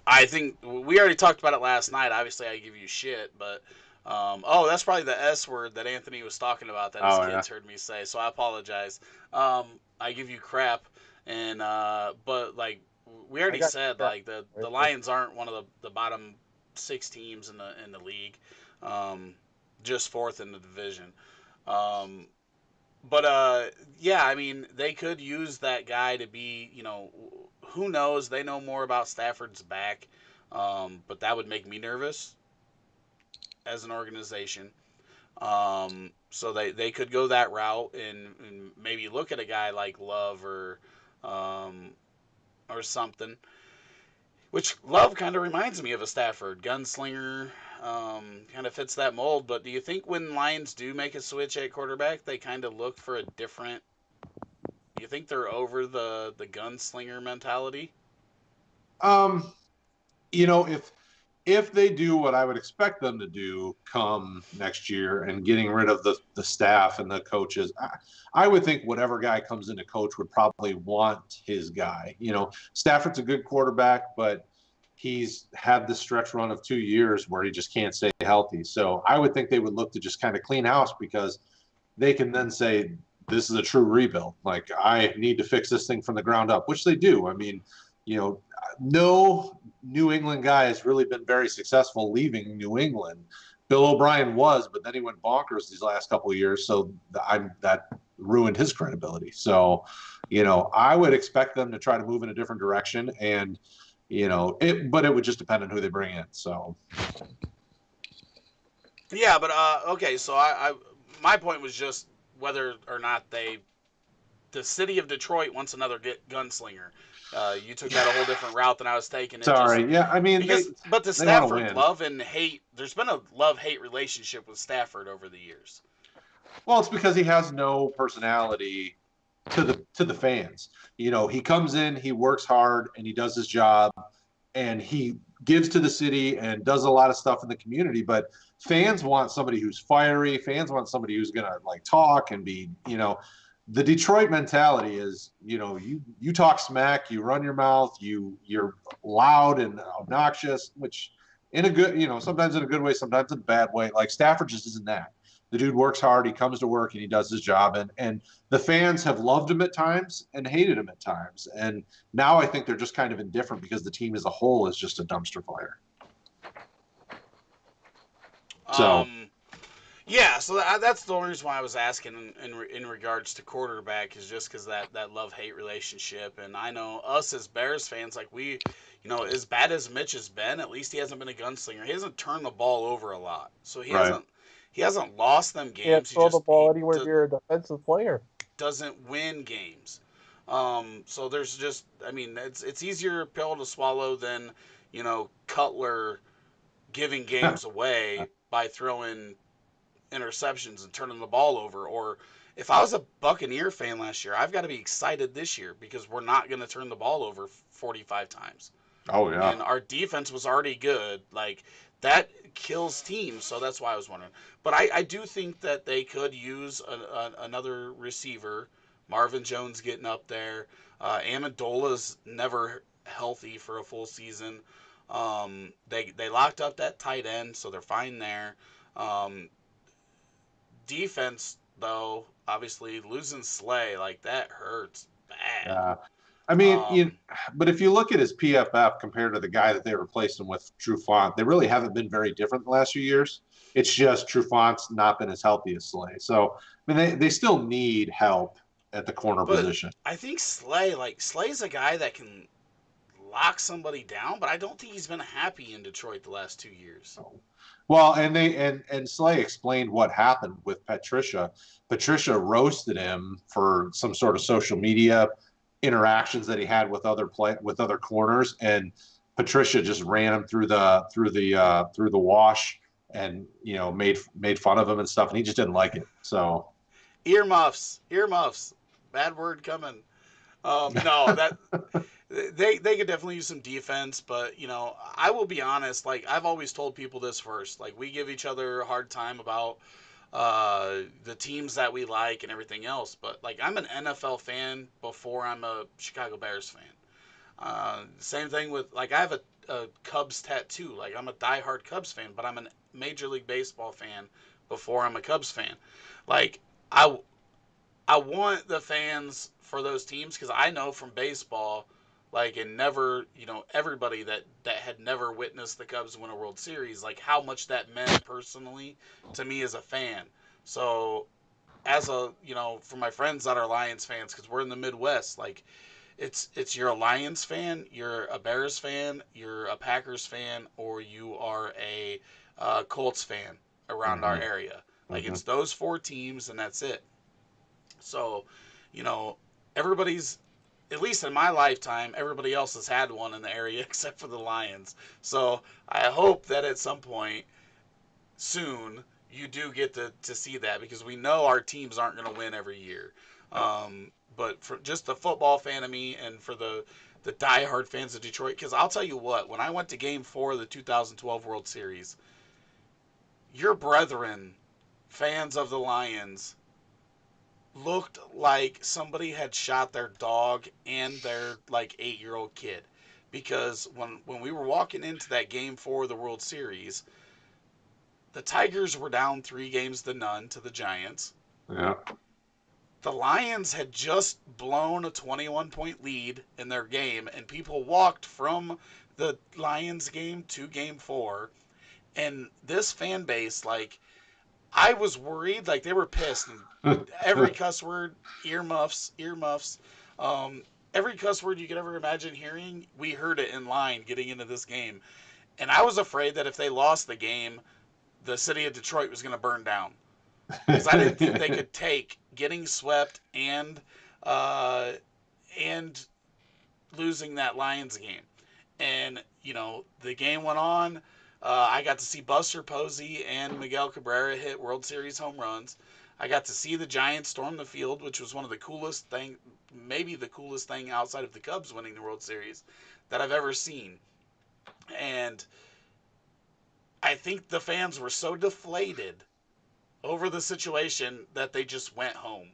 I think we already talked about it last night. Obviously, I give you shit, but that's probably the S word that Anthony was talking about that his Oh yeah, kids heard me say. So I apologize. I give you crap, and but like we I already got said, crap. like the Lions aren't one of the bottom 6 teams in the league, just fourth in the division. Um, but yeah, I mean, they could use that guy to be, who knows? They know more about Stafford's back, but that would make me nervous as an organization. So they could go that route and maybe look at a guy like Love um, or something. Which Love kind of reminds me of a Stafford gunslinger, kind of fits that mold. But do you think when Lions do make a switch at quarterback, they kind of look for a different? Do you think they're over the gunslinger mentality? Um, you know, if they do what I would expect them to do come next year and getting rid of the staff and the coaches, I would think whatever guy comes in to coach would probably want his guy. You know, Stafford's a good quarterback, but he's had this stretch run of 2 years where he just can't stay healthy. So I would think they would look to just kind of clean house because they can then say, this is a true rebuild. Like, I need to fix this thing from the ground up, which they do. I mean, you know, no New England guy has really been very successful leaving New England. Bill O'Brien was, but then he went bonkers these last couple of years. So that ruined his credibility. So, you know, I would expect them to try to move in a different direction. And, you know, but it would just depend on who they bring in. So, Yeah, but okay. So my point was just whether or not the city of Detroit wants another gunslinger. You took that a whole different route than I was taking. It just sorry. Yeah. I mean, but the they want to Stafford win. love and hate. There's been a love-hate relationship with Stafford over the years. Well, it's because he has no personality to the fans. You know, he comes in, he works hard, and he does his job, and he gives to the city and does a lot of stuff in the community. But fans want somebody who's fiery. Fans want somebody who's gonna like talk and be, you know, the Detroit mentality is, you know, you talk smack, you run your mouth, you're loud and obnoxious, which in a good, you know, sometimes in a good way, sometimes in a bad way. Like Stafford just isn't that. The dude works hard, he comes to work and he does his job, and the fans have loved him at times and hated him at times. And now I think they're just kind of indifferent because the team as a whole is just a dumpster fire. So Um, yeah, so that's the only reason why I was asking in regards to quarterback is just because that love hate relationship, and I know us as Bears fans, like as bad as Mitch has been, at least he hasn't been a gunslinger. He hasn't turned the ball over a lot, so he right. hasn't he hasn't lost them Can't games. throw the ball anywhere near a defensive player. Doesn't win games. So there's just, I mean, it's easier pill to swallow than Cutler giving games away by throwing interceptions and turning the ball over. Or if I was a Buccaneer fan last year, I've got to be excited this year because we're not going to turn the ball over 45 times. Oh yeah. And our defense was already good. Like, that kills teams. So that's why I was wondering. But I do think that they could use another receiver. Marvin Jones getting up there. Amendola's never healthy for a full season. They locked up that tight end, so they're fine there. Um, Defense, though, obviously losing Slay, like, that hurts bad. Yeah. I mean, Um, but if you look at his PFF compared to the guy that they replaced him with, Trufant, they really haven't been very different the last few years. It's just Trufant's not been as healthy as Slay. So, I mean, they still need help at the corner but position. I think Slay's a guy that can lock somebody down, but I don't think he's been happy in Detroit the last 2 years. Well, and and Slay explained what happened with Patricia. Patricia roasted him for some sort of social media interactions that he had with other corners, and Patricia just ran him through the wash, and made fun of him and stuff, and he just didn't like it. So Earmuffs, bad word coming. No, that they could definitely use some defense, but I will be honest. Like, I've always told people this first. Like, we give each other a hard time about the teams that we like and everything else, but like, I'm an NFL fan before I'm a Chicago Bears fan. Same thing with, like, I have a Cubs tattoo. Like, I'm a diehard Cubs fan, but I'm a Major League Baseball fan before I'm a Cubs fan. Like, I I want the fans for those teams because I know from baseball, like, and never, everybody that had never witnessed the Cubs win a World Series, like, how much that meant personally to me as a fan. So, for my friends that are Lions fans, because we're in the Midwest, like, it's you're a Lions fan, you're a Bears fan, you're a Packers fan, or you are a Colts fan around our mm-hmm, area. Like, mm-hmm. it's those four teams, and that's it. So, you know, everybody's, at least in my lifetime, everybody else has had one in the area except for the Lions. So I hope that at some point soon, you do get to see that because we know our teams aren't going to win every year. But for just the football fan of me and for the diehard fans of Detroit, because I'll tell you what, when I went to Game 4 of the 2012 World Series, your brethren, fans of the Lions, looked like somebody had shot their dog and their like 8-year-old kid. Because when we were walking into that Game 4 of the World Series, the Tigers were down 3-0 to the Giants. Yeah. The Lions had just blown a 21-point lead in their game, and people walked from the Lions game to Game 4. And this fan base, like, I was worried, like, they were pissed. And every cuss word, earmuffs, earmuffs. Every cuss word you could ever imagine hearing, we heard it in line getting into this game. And I was afraid that if they lost the game, the city of Detroit was going to burn down. Because I didn't think they could take getting swept uh, and losing that Lions game. And the game went on. I got to see Buster Posey and Miguel Cabrera hit World Series home runs. I got to see the Giants storm the field, which was one of the coolest thing, maybe the coolest thing outside of the Cubs winning the World Series that I've ever seen. And I think the fans were so deflated over the situation that they just went home.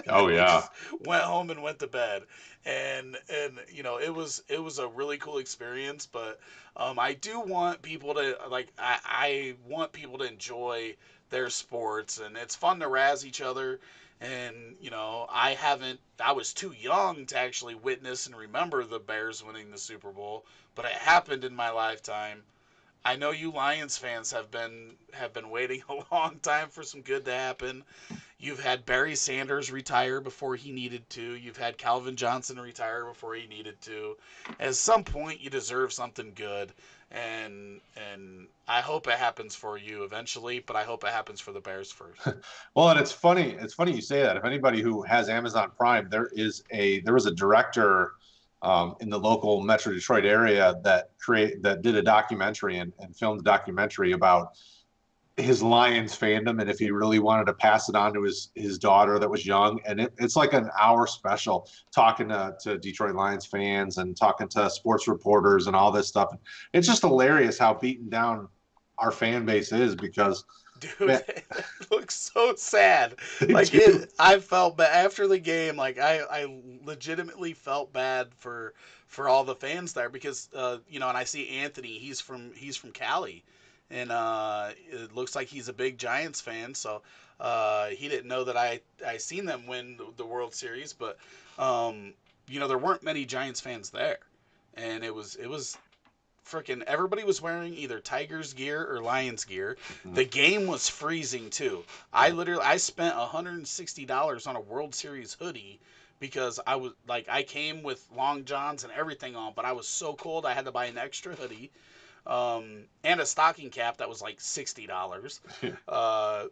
Oh They yeah. just went home and went to bed. And it was a really cool experience, but I do want people to I want people to enjoy their sports, and it's fun to razz each other. And I was too young to actually witness and remember the Bears winning the Super Bowl, but it happened in my lifetime. I know you Lions fans have been waiting a long time for some good to happen. You've had Barry Sanders retire before he needed to. You've had Calvin Johnson retire before he needed to. At some point, you deserve something good, and I hope it happens for you eventually. But I hope it happens for the Bears first. Well, and it's funny. It's funny you say that. If anybody who has Amazon Prime, there was a director in the local Metro Detroit area that did a documentary and filmed a documentary about his Lions fandom and if he really wanted to pass it on to his daughter that was young. And it's like an hour special talking to Detroit Lions fans and talking to sports reporters and all this stuff. It's just hilarious how beaten down our fan base is because Dude, man, it looks so sad. they Like do. I felt bad after the game. Like I legitimately felt bad for all the fans there because and I see Anthony. He's from Cali, and it looks like he's a big Giants fan. So he didn't know that I seen them win the World Series, but there weren't many Giants fans there, and it was freaking everybody was wearing either Tigers gear or Lions gear. The game was freezing too. I spent $160 on a World Series hoodie because I came with long johns and everything on, but I was so cold I had to buy an extra hoodie. And a stocking cap that was like $60. Uh,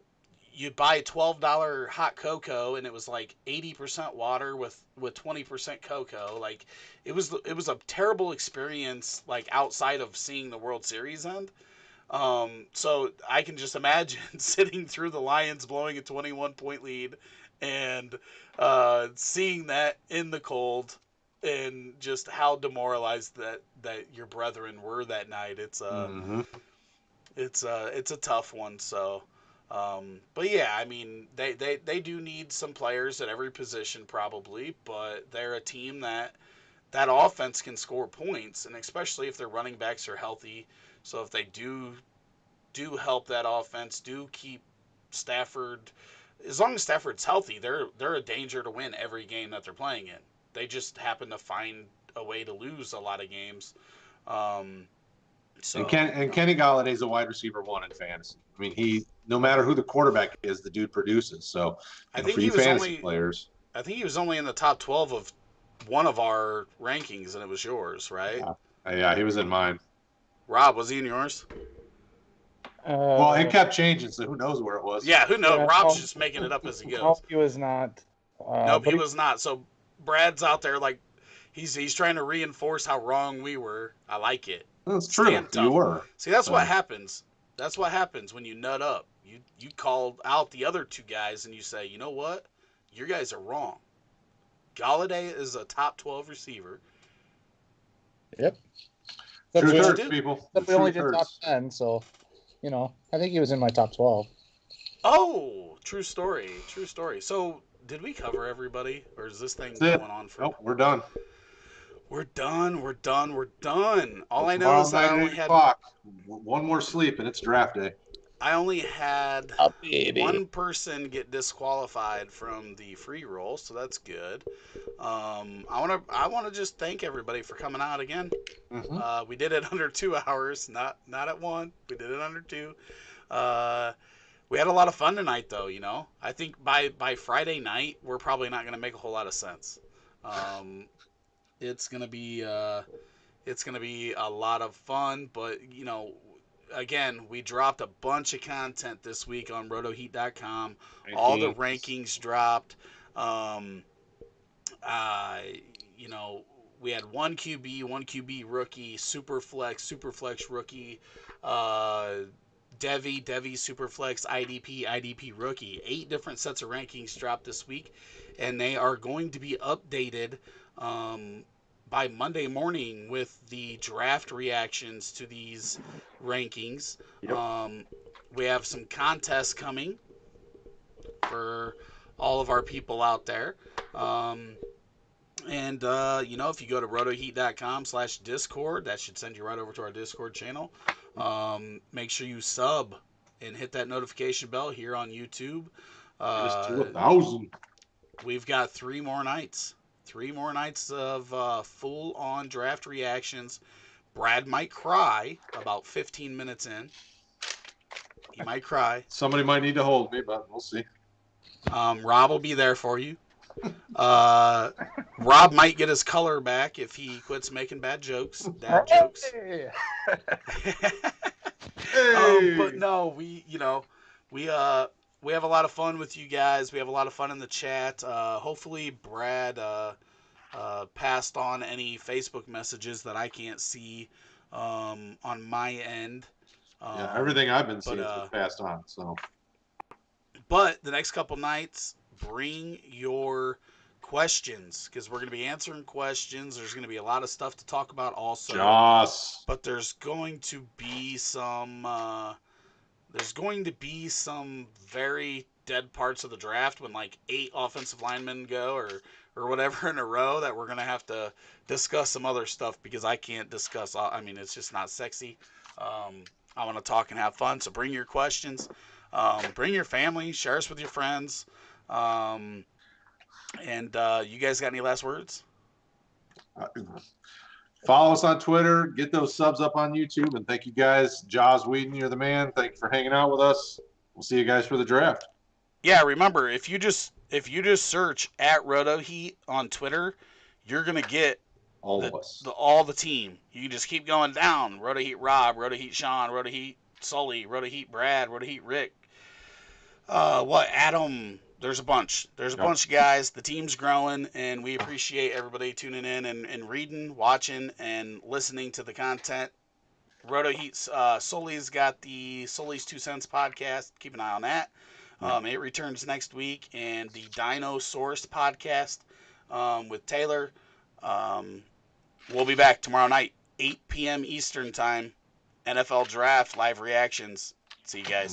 you'd buy a $12 hot cocoa and it was like 80% water with 20% cocoa. Like it was a terrible experience like outside of seeing the World Series end. So I can just imagine sitting through the Lions blowing a 21-point lead and seeing that in the cold and just how demoralized that your brethren were that night. Mm-hmm. It's a tough one. So, but yeah, I mean, they do need some players at every position probably, but they're a team that offense can score points, and especially if their running backs are healthy. So if they do help that offense, do keep Stafford, as long as Stafford's healthy, they're a danger to win every game that they're playing in. They just happen to find a way to lose a lot of games. Um, And so Kenny Galladay's a wide receiver one in fantasy. I mean, no matter who the quarterback is, the dude produces. So, I think for he you was fantasy only players, I think he was only in the top 12 of one of our rankings, and it was yours, right? yeah, he was in mine. Rob, was he in yours? Well, it Uh, kept changing, so who knows where it was? Yeah, who knows? yeah, Rob's no, just making it up as he no, goes. he was not. Nope, he But was not. So Brad's out there like he's trying to reinforce how wrong we were. I like it. That's true. Stand You tough. were. See, that's what So happens. That's what happens when you nut up. You call out the other two guys and you say, you know what? You guys are wrong. Galladay is a top 12 receiver. Yep. Truth What you hurts, do? people. The Except we only truth did top hurts. 10, so, I think he was in my top 12. Oh, true story. True story. So, did we cover everybody, or is this thing That's it. going on for? Nope, we're done. We're done. We're done. We're done. All Well, I know tomorrow is that night I at only 8 had o'clock, one more sleep, and it's draft day. I only had Oh, baby. one person get disqualified from the free roll, so that's good. I wanna just thank everybody for coming out again. Mm-hmm. We did it under 2 hours, not at one. We did it under two. Uh, we had a lot of fun tonight, though. I think by Friday night we're probably not gonna make a whole lot of sense. Um, it's gonna be a lot of fun, but again, we dropped a bunch of content this week on rotoheat.com. All the rankings dropped. Um, uh, you know, we had one QB rookie, super flex rookie, uh, Devi super flex, IDP rookie. 8 different sets of rankings dropped this week, and they are going to be updated um, by Monday morning with the draft reactions to these rankings. Yep. We have some contests coming for all of our people out there. Um, and, if you go to rotoheat.com/Discord, that should send you right over to our Discord channel. Make sure you sub and hit that notification bell here on YouTube. Get us to Uh, 1,000. we've got 3 more nights. 3 more nights of full-on draft reactions. Brad might cry about 15 minutes in. He might cry. Somebody might need to hold me, but we'll see. Rob will be there for you. Rob might get his color back if he quits making bad jokes, dad jokes. But Hey! no, we have a lot of fun with you guys. We have a lot of fun in the chat. Hopefully, Brad passed on any Facebook messages that I can't see on my end. Yeah, everything I've been But seeing has been passed on. So But the next couple nights, bring your questions because we're going to be answering questions. There's going to be a lot of stuff to talk about also. Joss. But there's going to be some very dead parts of the draft when like 8 offensive linemen go or whatever in a row that we're going to have to discuss some other stuff because I can't discuss. I mean, it's just not sexy. I want to talk and have fun. So bring your questions. Bring your family. Share us with your friends. And you guys got any last words? Follow us on Twitter. Get those subs up on YouTube. And thank you guys. Jaws Whedon, you're the man. Thank you for hanging out with us. We'll see you guys for the draft. Yeah, remember, if you just search at RotoHeat on Twitter, you're going to get All of us. all the team. You can just keep going down. RotoHeat Rob, RotoHeat Sean, RotoHeat Sully, RotoHeat Brad, RotoHeat Rick. Adam? There's a bunch. There's a bunch of guys. The team's growing, and we appreciate everybody tuning in and reading, watching, and listening to the content. RotoHeat Sully's got the Sully's 2 Cents podcast. Keep an eye on that. It returns next week, and the Dino Source podcast with Taylor. We'll be back tomorrow night, 8 p.m. Eastern time. NFL Draft live reactions. See you guys.